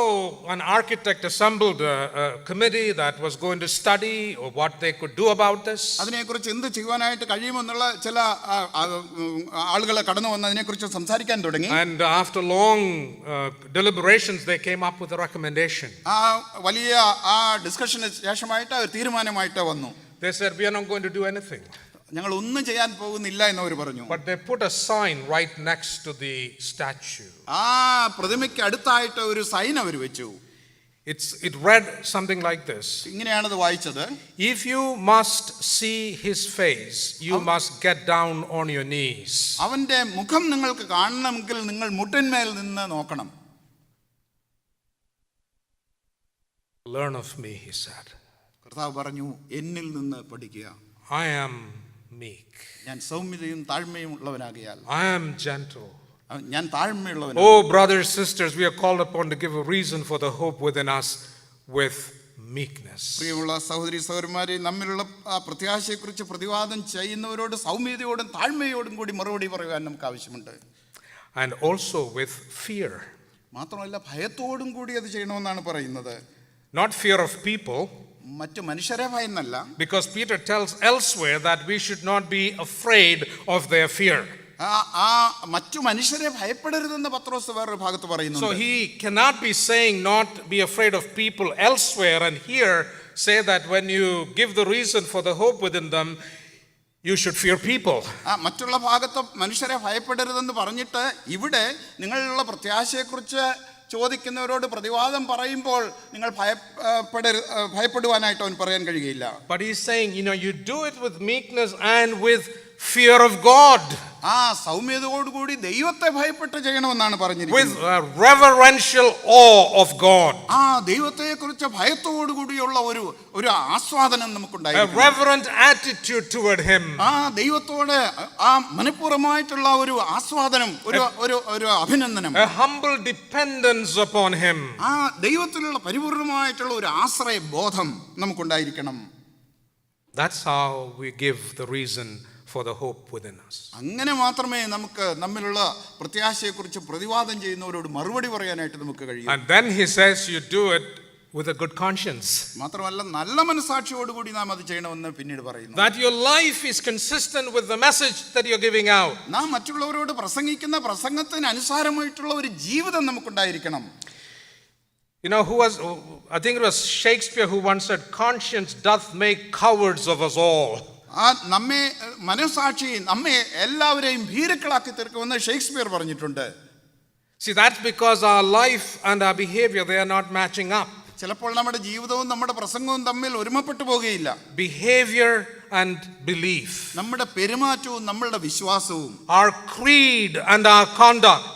an architect assembled a committee that was going to study what they could do about this. അതിനെക്കുറിച്ച് എന്ത് ചെയ്യുവാനായിട്ട് കഴിയുമെന്നുള്ള ചില ആളുകളെ കടന്നു വന്ന് അതിനെക്കുറിച്ച് സംസാരിക്കാൻ തുടങ്ങി. And after long deliberations they came up with a recommendation. വലിയ ഡിസ്കഷന് ശേഷമായിട്ട് ഒരു തീരുമാനമായിട്ട് വന്നു. They said we are not going to do anything. ഞങ്ങൾ ഒന്നും ചെയ്യാൻ പോകുന്നില്ല എന്ന് അവർ പറഞ്ഞു. But they put a sign right next to the statue. പ്രതിമയ്ക്ക് അടുത്തായിട്ട് ഒരു സൈൻ അവർ വെച്ചു. It read something like this. ഇങ്ങനെയാണ് അത് വായിച്ചത്. If you must see his face, you must get down on your knees. അവന്റെ മുഖം നിങ്ങൾക്ക് കാണണമെങ്കിൽ നിങ്ങൾ മുട്ടിന്മേൽ നിന്ന് നോക്കണം. Learn of me, he said. കർത്താവ് പറഞ്ഞു, എന്നിൽ നിന്ന് പഠിക്കുക. I am meek. ഞാൻ സൗമ്യതയും താഴ്മയും ഉള്ളവനാകിയാൽ. I am gentle. ഞാൻ താഴ്മയുള്ളവനാണ്. Oh, brothers, sisters, we are called upon to give a reason for the hope within us with meekness. പ്രിയമുള്ള സഹോദരി സഹോദരന്മാരെ, നമ്മിലുള്ള പ്രത്യാശയെക്കുറിച്ച് പ്രതിവാദം ചെയ്യുന്നവരോട് സൗമ്യതയോടും താഴ്മയോടും കൂടി മറുപടി പറയുവാൻ നമുക്ക് ആവശ്യമുണ്ട്. And also with fear. മാത്രമല്ല ഭയത്തോടും കൂടി അത് ചെയ്യണമെന്നാണ് പറയുന്നത്. Not fear of people. മറ്റു മനുഷ്യരെ ഭയന്നല്ല. Because Peter tells elsewhere that we should not be afraid of their fear. മറ്റു മനുഷ്യരെ ഭയപ്പെടരുതെന്ന് പത്രോസ് വേറൊരു ഭാഗത്ത് പറയുന്നു. So he cannot be saying not be afraid of people elsewhere and here say that when you give the reason for the hope within them you should fear people. മറ്റുള്ള ഭാഗത്ത് മനുഷ്യരെ ഭയപ്പെടരുതെന്ന് പറഞ്ഞിട്ട് ഇവിടെ നിങ്ങളുള്ള പ്രത്യാശയെക്കുറിച്ച് ചോദിക്കുന്നവരോട് പ്രതിവാദം പറയുമ്പോൾ നിങ്ങൾ ഭയപ്പെടുവാനായിട്ട് അവൻ പറയാൻ കഴിയില്ല. But he's saying, you do it with meekness and with fear of God. സൗമ്യതയോടുകൂടി ദൈവത്തെ ഭയപ്പെട്ട് ചെയ്യണമെന്നാണ് പറഞ്ഞിരിക്കുന്നത്. With reverential awe of God. ദൈവത്തെക്കുറിച്ച് ഭയത്തോടുകൂടിയുള്ള ഒരു ആസ്വാദനം നമുക്കുണ്ടായിരിക്കണം. A reverent attitude toward him. ദൈവത്തോട് മനഃപൂർവ്വമായിട്ടുള്ള ഒരു ആസ്വാദനം, ഒരു അഭിനന്ദനം. A humble dependence upon him. ദൈവത്തിലുള്ള പരിപൂർണമായിട്ടുള്ള ഒരു ആശ്രയ ബോധം നമുക്കുണ്ടായിരിക്കണം. That's how we give the reason for the hope within us. അങ്ങനെ മാത്രമേ നമുക്ക് നമ്മിലുള്ള പ്രത്യാശയെക്കുറിച്ച് പ്രതിവാദം ചെയ്യുന്നവരോട് മറുപടി പറയാനായിട്ട് നമുക്ക് കഴിയൂ. And then he says you do it with a good conscience. മാത്രമല്ല നല്ല മനസാക്ഷിയോടുകൂടി നാം അത് ചെയ്യണമെന്ന് പിന്നീട് പറയുന്നു. That your life is consistent with the message that you're giving out. നാം മറ്റുള്ളവരോട് പ്രസംഗിക്കുന്ന പ്രസംഗത്തിന് അനുസാരമായിട്ടുള്ള ഒരു ജീവിതം നമുക്കുണ്ടായിരിക്കണം. You know, I think it was Shakespeare who once said, conscience doth make cowards of us all. നമ്മെ മനസാക്ഷി നമ്മെ എല്ലാവരെയും ഭീരുക്കളാക്കി തീർക്കുമെന്ന് ഷേക്സ്പിയർ പറഞ്ഞിട്ടുണ്ട്. See, that's because our life and our behavior, they are not matching up. ചിലപ്പോൾ നമ്മുടെ ജീവിതവും നമ്മുടെ പ്രസംഗവും തമ്മിൽ ഒരുമപ്പെട്ടു പോകുകയില്ല. Behavior and belief. നമ്മുടെ പെരുമാറ്റവും നമ്മളുടെ വിശ്വാസവും. Our creed and our conduct.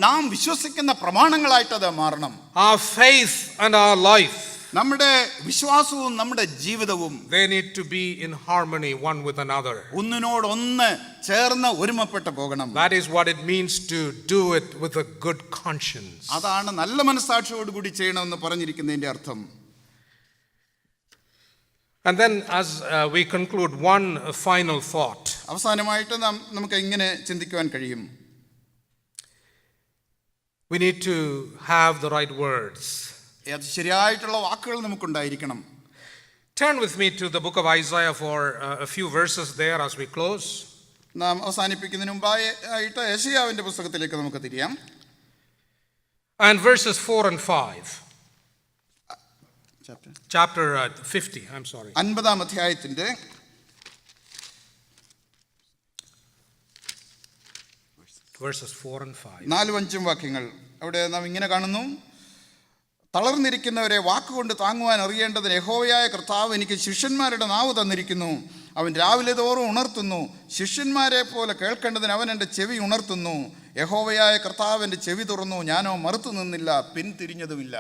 നാം വിശ്വസിക്കുന്ന പ്രമാണങ്ങളായിട്ട് അത് മാറണം. Our faith and our life. നമ്മുടെ വിശ്വാസവും നമ്മുടെ ജീവിതവും they need to be in harmony one with another. ഒന്നിനോടൊന്ന് ചേർന്ന് ഒരുമപ്പെട്ടു പോകണം. That is what it means to do it with a good conscience. അതാണ് നല്ല മനസാക്ഷിയോടുകൂടി ചെയ്യണമെന്ന് പറഞ്ഞിരിക്കുന്നതിന്റെ അർത്ഥം. And then as we conclude, one final thought. അവസാനമായിട്ട് നമുക്ക് എങ്ങനെ ചിന്തിക്കുവാൻ കഴിയും? We need to have the right words. ശരിയായിട്ടുള്ള വാക്കുകൾ നമുക്കുണ്ടായിരിക്കണം. Turn with me to the book of Isaiah for a few verses there as we close. നാം അവസാനിപ്പിക്കുന്നതിന് മുമ്പായിട്ട് യെശയ്യാവിന്റെ പുസ്തകത്തിലേക്ക് നമുക്ക് തിരിയാം. And verses 4 and 5. Chapter 50, I'm sorry. 50-ാം അധ്യായത്തിന്റെ verses 4 and 5. 4-5 വാക്യങ്ങൾ. അവിടെ നാം ഇങ്ങനെ കാണുന്നു. തളർന്നിരിക്കുന്നവരെ വാക്കുകൊണ്ട് താങ്ങുവാൻ അറിയേണ്ടതിന് യഹോവയായ കർത്താവ് എനിക്ക് ശിഷ്യന്മാരുടെ നാവ് തന്നിരിക്കുന്നു. അവൻ രാവിലെ തോറും ഉണർത്തുന്നു. ശിഷ്യന്മാരെ പോലെ കേൾക്കേണ്ടതിന് അവൻ എൻ്റെ ചെവി ഉണർത്തുന്നു. യഹോവയായ കർത്താവ് എൻ്റെ ചെവി തുറന്നു, ഞാനോ മറുത്തു നിന്നില്ല, പിന്തിരിഞ്ഞതുമില്ല.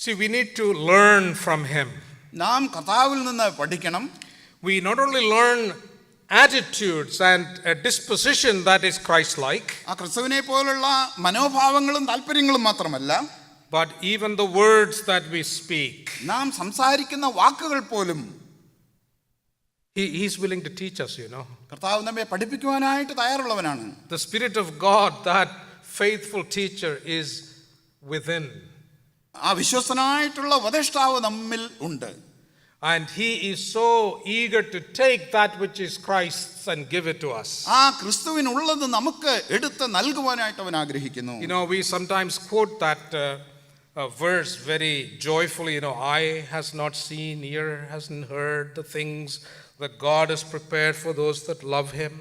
See, we need to learn from him. നാം കർത്താവിൽ നിന്ന് പഠിക്കണം. We not only learn attitudes and a disposition that is Christ-like, ആ ക്രിസ്തുവിനെ പോലുള്ള മനോഭാവങ്ങളും താല്പര്യങ്ങളും മാത്രമല്ല, but even the words that we speak. നാം സംസാരിക്കുന്ന വാക്കുകൾ പോലും He is willing to teach us, you know. കർത്താവ് നമ്മെ പഠിപ്പിക്കുവാനായിട്ട് തയ്യാറുള്ളവനാണ്. The Spirit of God, that faithful teacher, is within. ആ വിശ്വസ്തനായിട്ടുള്ള ഉപദേഷ്ടാവ് നമ്മിൽ ഉണ്ട്. And he is so eager to take that which is Christ's and give it to us. ആ ക്രിസ്തുവിനുള്ളത് നമുക്ക് എടുത്ത് നൽകുവാനായിട്ട് അവൻ ആഗ്രഹിക്കുന്നു. You know, we sometimes quote that verse very joyfully, you know, eye has not seen, ear hasn't heard the things that God has prepared for those that love him.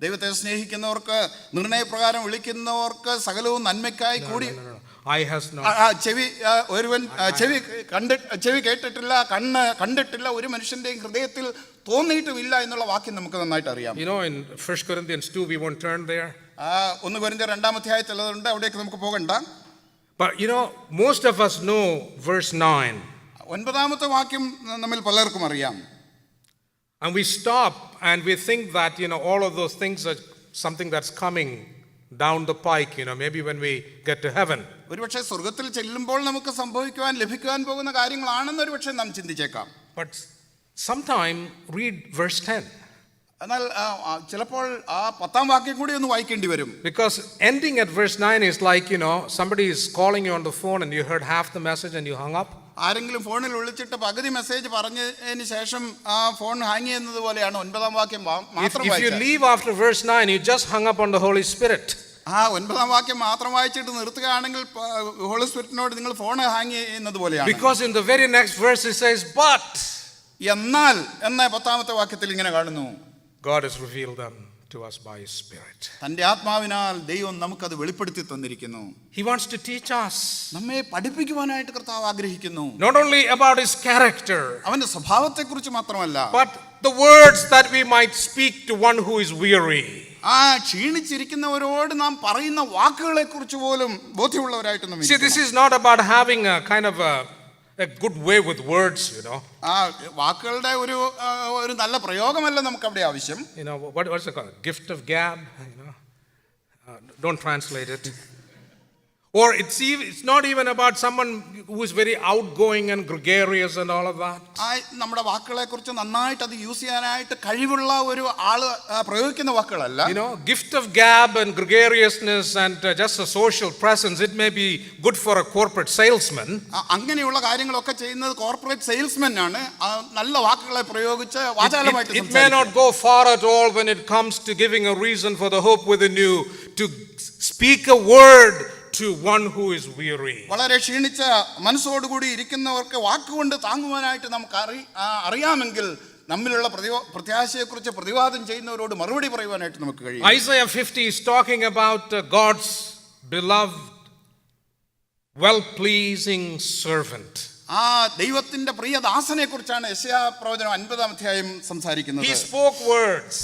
ദൈവത്തെ സ്നേഹിക്കുന്നവർക്ക് നിർണയപ്രകാരം വിളിക്കുന്നവർക്ക് സകലവും നന്മയ്ക്കായി കൂടി. Eye has not. ചെവി കേട്ടിട്ടില്ല, കണ്ണ് കണ്ടിട്ടില്ല, ഒരു മനുഷ്യന്റെയും ഹൃദയത്തിൽ തോന്നിയിട്ടുമില്ല എന്നുള്ള വാക്യം നമുക്ക് നന്നായിട്ട് അറിയാം. You know, in 1 Corinthians 2, we won't turn there. 1 കൊരിന്ത്യർ 2-ാം അധ്യായത്തിലുണ്ട്, അവിടേക്ക് നമുക്ക് പോകണ്ട. But you know, most of us know verse 9. 9-ാമത്തെ വാക്യം നമ്മിൽ പലർക്കും അറിയാം. And we stop and we think that, you know, all of those things are something that's coming down the pike, you know, maybe when we get to heaven. ഒരുപക്ഷെ സ്വർഗ്ഗത്തിൽ ചെല്ലുമ്പോൾ നമുക്ക് സംഭവിക്കുവാൻ ലഭിക്കുവാൻ പോകുന്ന കാര്യങ്ങളാണെന്ന് ഒരുപക്ഷെ നാം ചിന്തിച്ചേക്കാം. But sometime read verse 10. എന്നാൽ ചിലപ്പോൾ ആ 10-ാം വാക്യം കൂടി ഒന്ന് വായിക്കേണ്ടി വരും. Because ending at verse 9 is like, you know, somebody is calling you on the phone and you heard half the message and you hung up. ആരെങ്കിലും ഫോണിൽ വിളിച്ചിട്ട് പകുതി മെസ്സേജ് പറഞ്ഞതിന് ശേഷം ആ ഫോൺ ഹാങ് ചെയ്യുന്നത് പോലെയാണ് 9-ാം വാക്യം മാത്രം If you leave after verse 9, you just hung up on the Holy Spirit. 9-ാം വാക്യം മാത്രം വായിച്ചിട്ട് നിർത്തുകയാണെങ്കിൽ ഹോളി സ്പിരിറ്റിനോട് നിങ്ങൾ ഫോൺ ഹാങ് ചെയ്യുന്നത് പോലെയാണ്. Because in the very next verse it says, but എന്നാൽ എന്ന 10-ാമത്തെ വാക്യത്തിൽ ഇങ്ങനെ കാണുന്നു, God has revealed them to us by his Spirit. തന്റെ ആത്മാവിനാൽ ദൈവം നമുക്കത് വെളിപ്പെടുത്തി തന്നിരിക്കുന്നു. He wants to teach us. നമ്മെ പഠിപ്പിക്കുവാനായിട്ട് കർത്താവ് ആഗ്രഹിക്കുന്നു. Not only about his character, അവന്റെ സ്വഭാവത്തെക്കുറിച്ച് മാത്രമല്ല, but the words that we might speak to one who is weary. ക്ഷീണിച്ചിരിക്കുന്നവരോട് നാം പറയുന്ന വാക്കുകളെ കുറിച്ച് പോലും ബോധ്യമുള്ളവരായിട്ട് നാം. See, this is not about having a kind of a good way with words, you know. വാക്കുകളുടെ ഒരു നല്ല പ്രയോഗമല്ല നമുക്ക് അവിടെ ആവശ്യം. You know, what's it called? Gift of gab, you know. Don't translate it. Or it's not even about someone who is very outgoing and gregarious and all of that. നമ്മുടെ വാക്കുകളെ കുറിച്ച് നന്നായിട്ട് അത് യൂസ് ചെയ്യാനായിട്ട് കഴിവുള്ള ഒരു ആള് പ്രയോഗിക്കുന്ന വാക്കുകളല്ല. Gift of gab and gregariousness and just a social presence, it may be good for a corporate salesman. അങ്ങനെയുള്ള കാര്യങ്ങളൊക്കെ ചെയ്യുന്നത് കോർപ്പറേറ്റ് സെയിൽസ്മെൻ ആണ്. നല്ല വാക്കുകളെ പ്രയോഗിച്ച് വാചാലമായിട്ട് It may not go far at all when it comes to giving a reason for the hope within you to speak a word to one who is weary. വളരെ ക്ഷീണിച്ച മനസ്സോടുകൂടി ഇരിക്കുന്നവർക്ക് വാക്കുകൊണ്ട് താങ്ങുവാനായിട്ട് നമുക്ക് അറിയാമെങ്കിൽ നമ്മിലുള്ള പ്രത്യാശയെക്കുറിച്ച് പ്രതിവാദം ചെയ്യുന്നവരോട് മറുപടി പറയുവാനായിട്ട് നമുക്ക് കഴിയും. Isaiah 50 is talking about God's beloved, well-pleasing servant. ദൈവത്തിന്റെ പ്രിയദാസനെ കുറിച്ചാണ് യെശയ്യാ പ്രവചനം 50-ാം അധ്യായം സംസാരിക്കുന്നത്. He spoke words.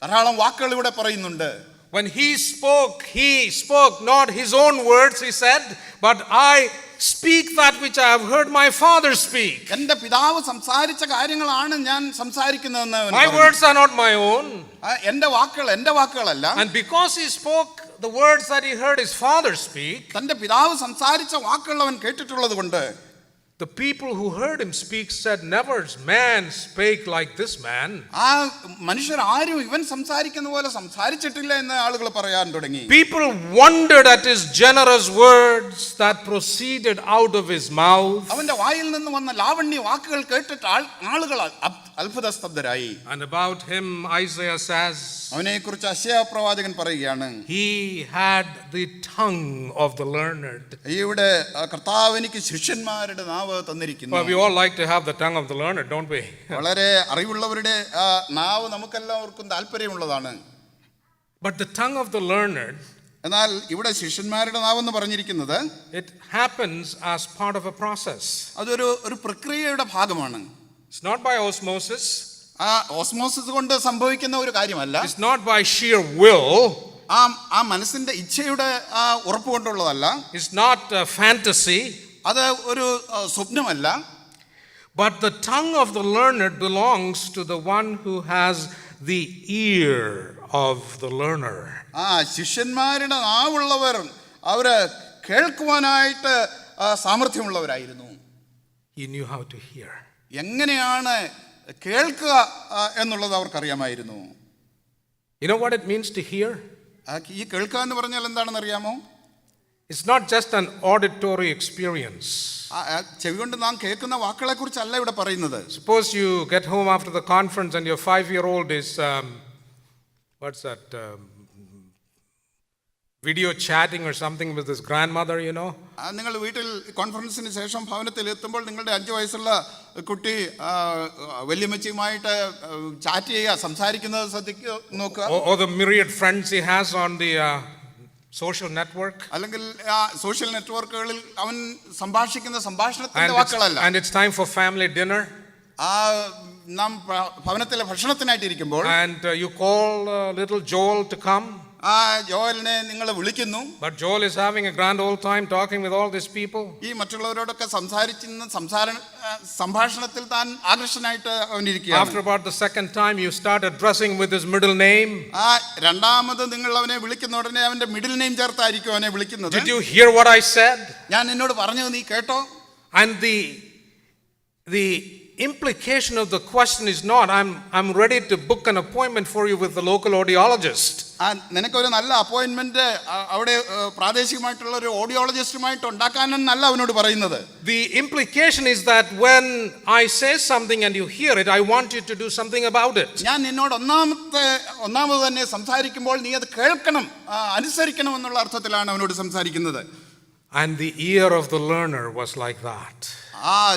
ധാരാളം വാക്കുകൾ ഇവിടെ പറയുന്നുണ്ട്. When he spoke not his own words, he said, but I speak that which I have heard my father speak. എൻ്റെ പിതാവ് സംസാരിച്ച കാര്യങ്ങളാണ് ഞാൻ സംസാരിക്കുന്നതെന്ന്. My words are not my own. എൻ്റെ വാക്കുകളല്ല. And because he spoke the words that he heard his father speak, തന്റെ പിതാവ് സംസാരിച്ച വാക്കുകൾ അവൻ കേട്ടിട്ടുള്ളത് കൊണ്ട് the people who heard him speak said, never man spake like this man. മനുഷ്യർ ആരും ഇവൻ സംസാരിക്കുന്ന പോലെ സംസാരിച്ചിട്ടില്ല എന്ന് ആളുകൾ പറയാൻ തുടങ്ങി. People wondered at his generous words that proceeded out of his mouth. അവന്റെ വായിൽ നിന്ന് വന്ന ലാവണ്യ വാക്കുകൾ കേട്ടിട്ട് ആളുകൾ അത്ഭുതസ്തബ്ധരായി. And about him Isaiah says, അവനെക്കുറിച്ച് യെശയ്യാ പ്രവാചകൻ പറയുകയാണ്, he had the tongue of the learned. ഇവിടെ കർത്താവ് എനിക്ക് ശിഷ്യന്മാരുടെ നാവ് തന്നിരിക്കുന്നു. Well, we all like to have the tongue of the learned, don't we? വളരെ അറിവുള്ളവരുടെ നാവ് നമുക്കെല്ലാവർക്കും താല്പര്യമുള്ളതാണ്. But the tongue of the learned, എന്നാൽ ഇവിടെ ശിഷ്യന്മാരുടെ നാവ് എന്ന് പറഞ്ഞിരിക്കുന്നത്, it happens as part of a process. അതൊരു പ്രക്രിയയുടെ ഭാഗമാണ്. It's not by osmosis. Osmosis കൊണ്ട് സംഭവിക്കുന്ന ഒരു കാര്യമല്ല. It's not by sheer will. ആ മനസ്സിന്റെ ഇച്ഛയുടെ ഉറപ്പ് കൊണ്ടുള്ളതല്ല. It's not a fantasy. അത് ഒരു സ്വപ്നമല്ല. But the tongue of the learned belongs to the one who has the ear of the learner. ശിഷ്യന്മാരുടെ നാവുള്ളവർ അവര് കേൾക്കുവാനായിട്ട് സാമർഥ്യമുള്ളവരായിരുന്നു. He knew how to hear. എങ്ങനെയാണ് കേൾക്കുക എന്നുള്ളത് അവർക്കറിയാമായിരുന്നു. You know what it means to hear? ഈ കേൾക്കുക എന്ന് പറഞ്ഞാൽ എന്താണെന്ന് അറിയാമോ? It's not just an auditory experience. ചെവി കൊണ്ട് നാം കേൾക്കുന്ന വാക്കുകളെ കുറിച്ചല്ല ഇവിടെ പറയുന്നത്. Suppose you get home after the conference and your 5-year-old is video chatting or something with his grandmother, you know. നിങ്ങൾ വീട്ടിൽ കോൺഫറൻസിന് ശേഷം ഭവനത്തിൽ എത്തുമ്പോൾ നിങ്ങളുടെ 5 വയസ്സുള്ള കുട്ടി വല്യമ്മച്ചിയുമായിട്ട് ചാറ്റ് ചെയ്യുക, സംസാരിക്കുന്നത് ശ്രദ്ധിക്കുക, നോക്കുക. Or the myriad friends he has on the social network. അല്ലെങ്കിൽ സോഷ്യൽ നെറ്റ്വർക്കുകളിൽ അവൻ സംഭാഷിക്കുന്ന സംഭാഷണത്തിന്റെ വാക്കുകളല്ല. And it's time for family dinner. നാം ഭവനത്തിലെ ഭക്ഷണത്തിനായിട്ട് ഇരിക്കുമ്പോൾ and you call little Joel to come. ജോയലിനെ നിങ്ങൾ വിളിക്കുന്നു. But Joel is having a grand old time talking with all these people. ഈ മറ്റുള്ളവരോടൊക്കെ സംഭാഷണത്തിൽ താൻ ആകർഷനായിട്ട് അവനിരിക്കുകയാണ്. After about the second time you start addressing with his middle name. രണ്ടാമത് നിങ്ങൾ അവനെ വിളിക്കുന്ന ഉടനെ അവന്റെ മിഡിൽ നെയിം ചേർത്തായിരിക്കും അവനെ വിളിക്കുന്നത്. Did you hear what I said? ഞാൻ നിന്നോട് പറഞ്ഞത് നീ കേട്ടോ? And the implication of the question is not I'm ready to book an appointment for you with the local audiologist. നിനക്കൊരു നല്ല അപ്പോയിന്റ്മെന്റ് അവിടെ പ്രാദേശികമായിട്ടുള്ള ഒരു ഓഡിയോളജിസ്റ്റുമായിട്ട് ഉണ്ടാക്കാനല്ല അവനോട് പറയുന്നത്. The implication is that when I say something and you hear it, I want you to do something about it. ഞാൻ നിന്നോട് ഒന്നാമത് തന്നെ സംസാരിക്കുമ്പോൾ നീ അത് കേൾക്കണം, അനുസരിക്കണം എന്നുള്ള അർത്ഥത്തിലാണ് അവനോട് സംസാരിക്കുന്നത്. And the ear of the learner was like that.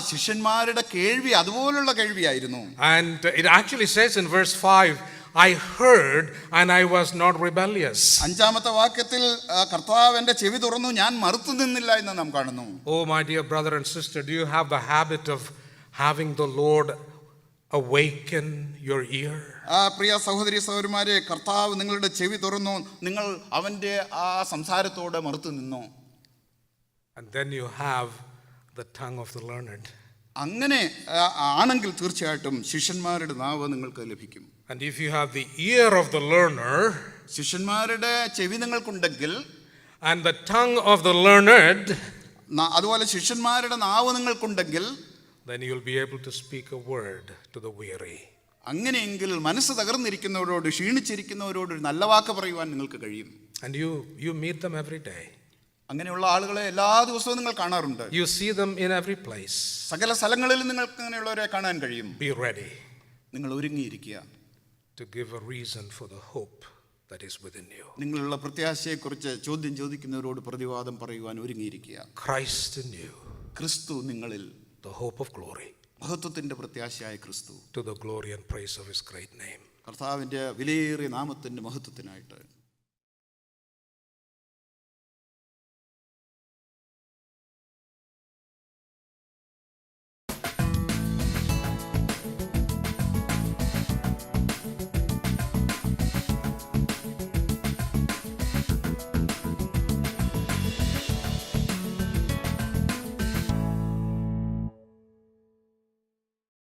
ശിഷ്യന്മാരുടെ കേൾവി അതുപോലുള്ള കേൾവിയായിരുന്നു. And it actually says in verse 5, I heard and I was not rebellious. 5-ാമത്തെ വാക്യത്തിൽ കർത്താവ് എൻ്റെ ചെവി തുറന്നു, ഞാൻ മറുത്തു നിന്നില്ല എന്ന് നാം കാണുന്നു. Oh my dear brother and sister, do you have the habit of having the Lord awaken your ear? പ്രിയ സഹോദരി സഹോദരന്മാരെ, കർത്താവ് നിങ്ങളുടെ ചെവി തുറന്നു, നിങ്ങൾ അവൻ്റെ ആ സംസാരത്തോട് മറുത്തു നിന്നു. And then you have the tongue of the learned. അങ്ങനെ ആണെങ്കിൽ തീർച്ചയായിട്ടും ശിഷ്യന്മാരുടെ നാവ് നിങ്ങൾക്ക് ലഭിക്കും. And if you have the ear of the learner, ശിഷ്യന്മാരുടെ ചെവി നിങ്ങൾക്കുണ്ടെങ്കിൽ, and the tongue of the learned, അതുപോലെ ശിഷ്യന്മാരുടെ നാവ് നിങ്ങൾക്കുണ്ടെങ്കിൽ, then you'll be able to speak a word to the weary. അങ്ങനെയെങ്കിൽ മനസ്സ് തകർന്നിരിക്കുന്നവരോട്, ക്ഷീണിച്ചിരിക്കുന്നവരോട് ഒരു നല്ല വാക്ക് പറയുവാൻ നിങ്ങൾക്ക് കഴിയും. And you meet them every day. അങ്ങനെയുള്ള ആളുകളെ എല്ലാ ദിവസവും നിങ്ങൾ കാണാറുണ്ട്. You see them in every place. സകല സ്ഥലങ്ങളിലും നിങ്ങൾക്ക് അങ്ങനെയുള്ളവരെ കാണാൻ കഴിയും. Be ready. നിങ്ങൾ ഒരുങ്ങിയിരിക്കുക. To give a reason for the hope that is within you. നിങ്ങളുള്ള പ്രത്യാശയെക്കുറിച്ച് ചോദ്യം ചോദിക്കുന്നവരോട് പ്രതിവാദം പറയുവാൻ ഒരുങ്ങിയിരിക്കുക. Christ in you. ക്രിസ്തു നിങ്ങളിൽ. The hope of glory. മഹത്വത്തിന്റെ പ്രത്യാശയായ ക്രിസ്തു. To the glory and praise of his great name. കർത്താവിന്റെ വിലയേറിയ നാമത്തിന്റെ മഹത്വത്തിനായിട്ട്.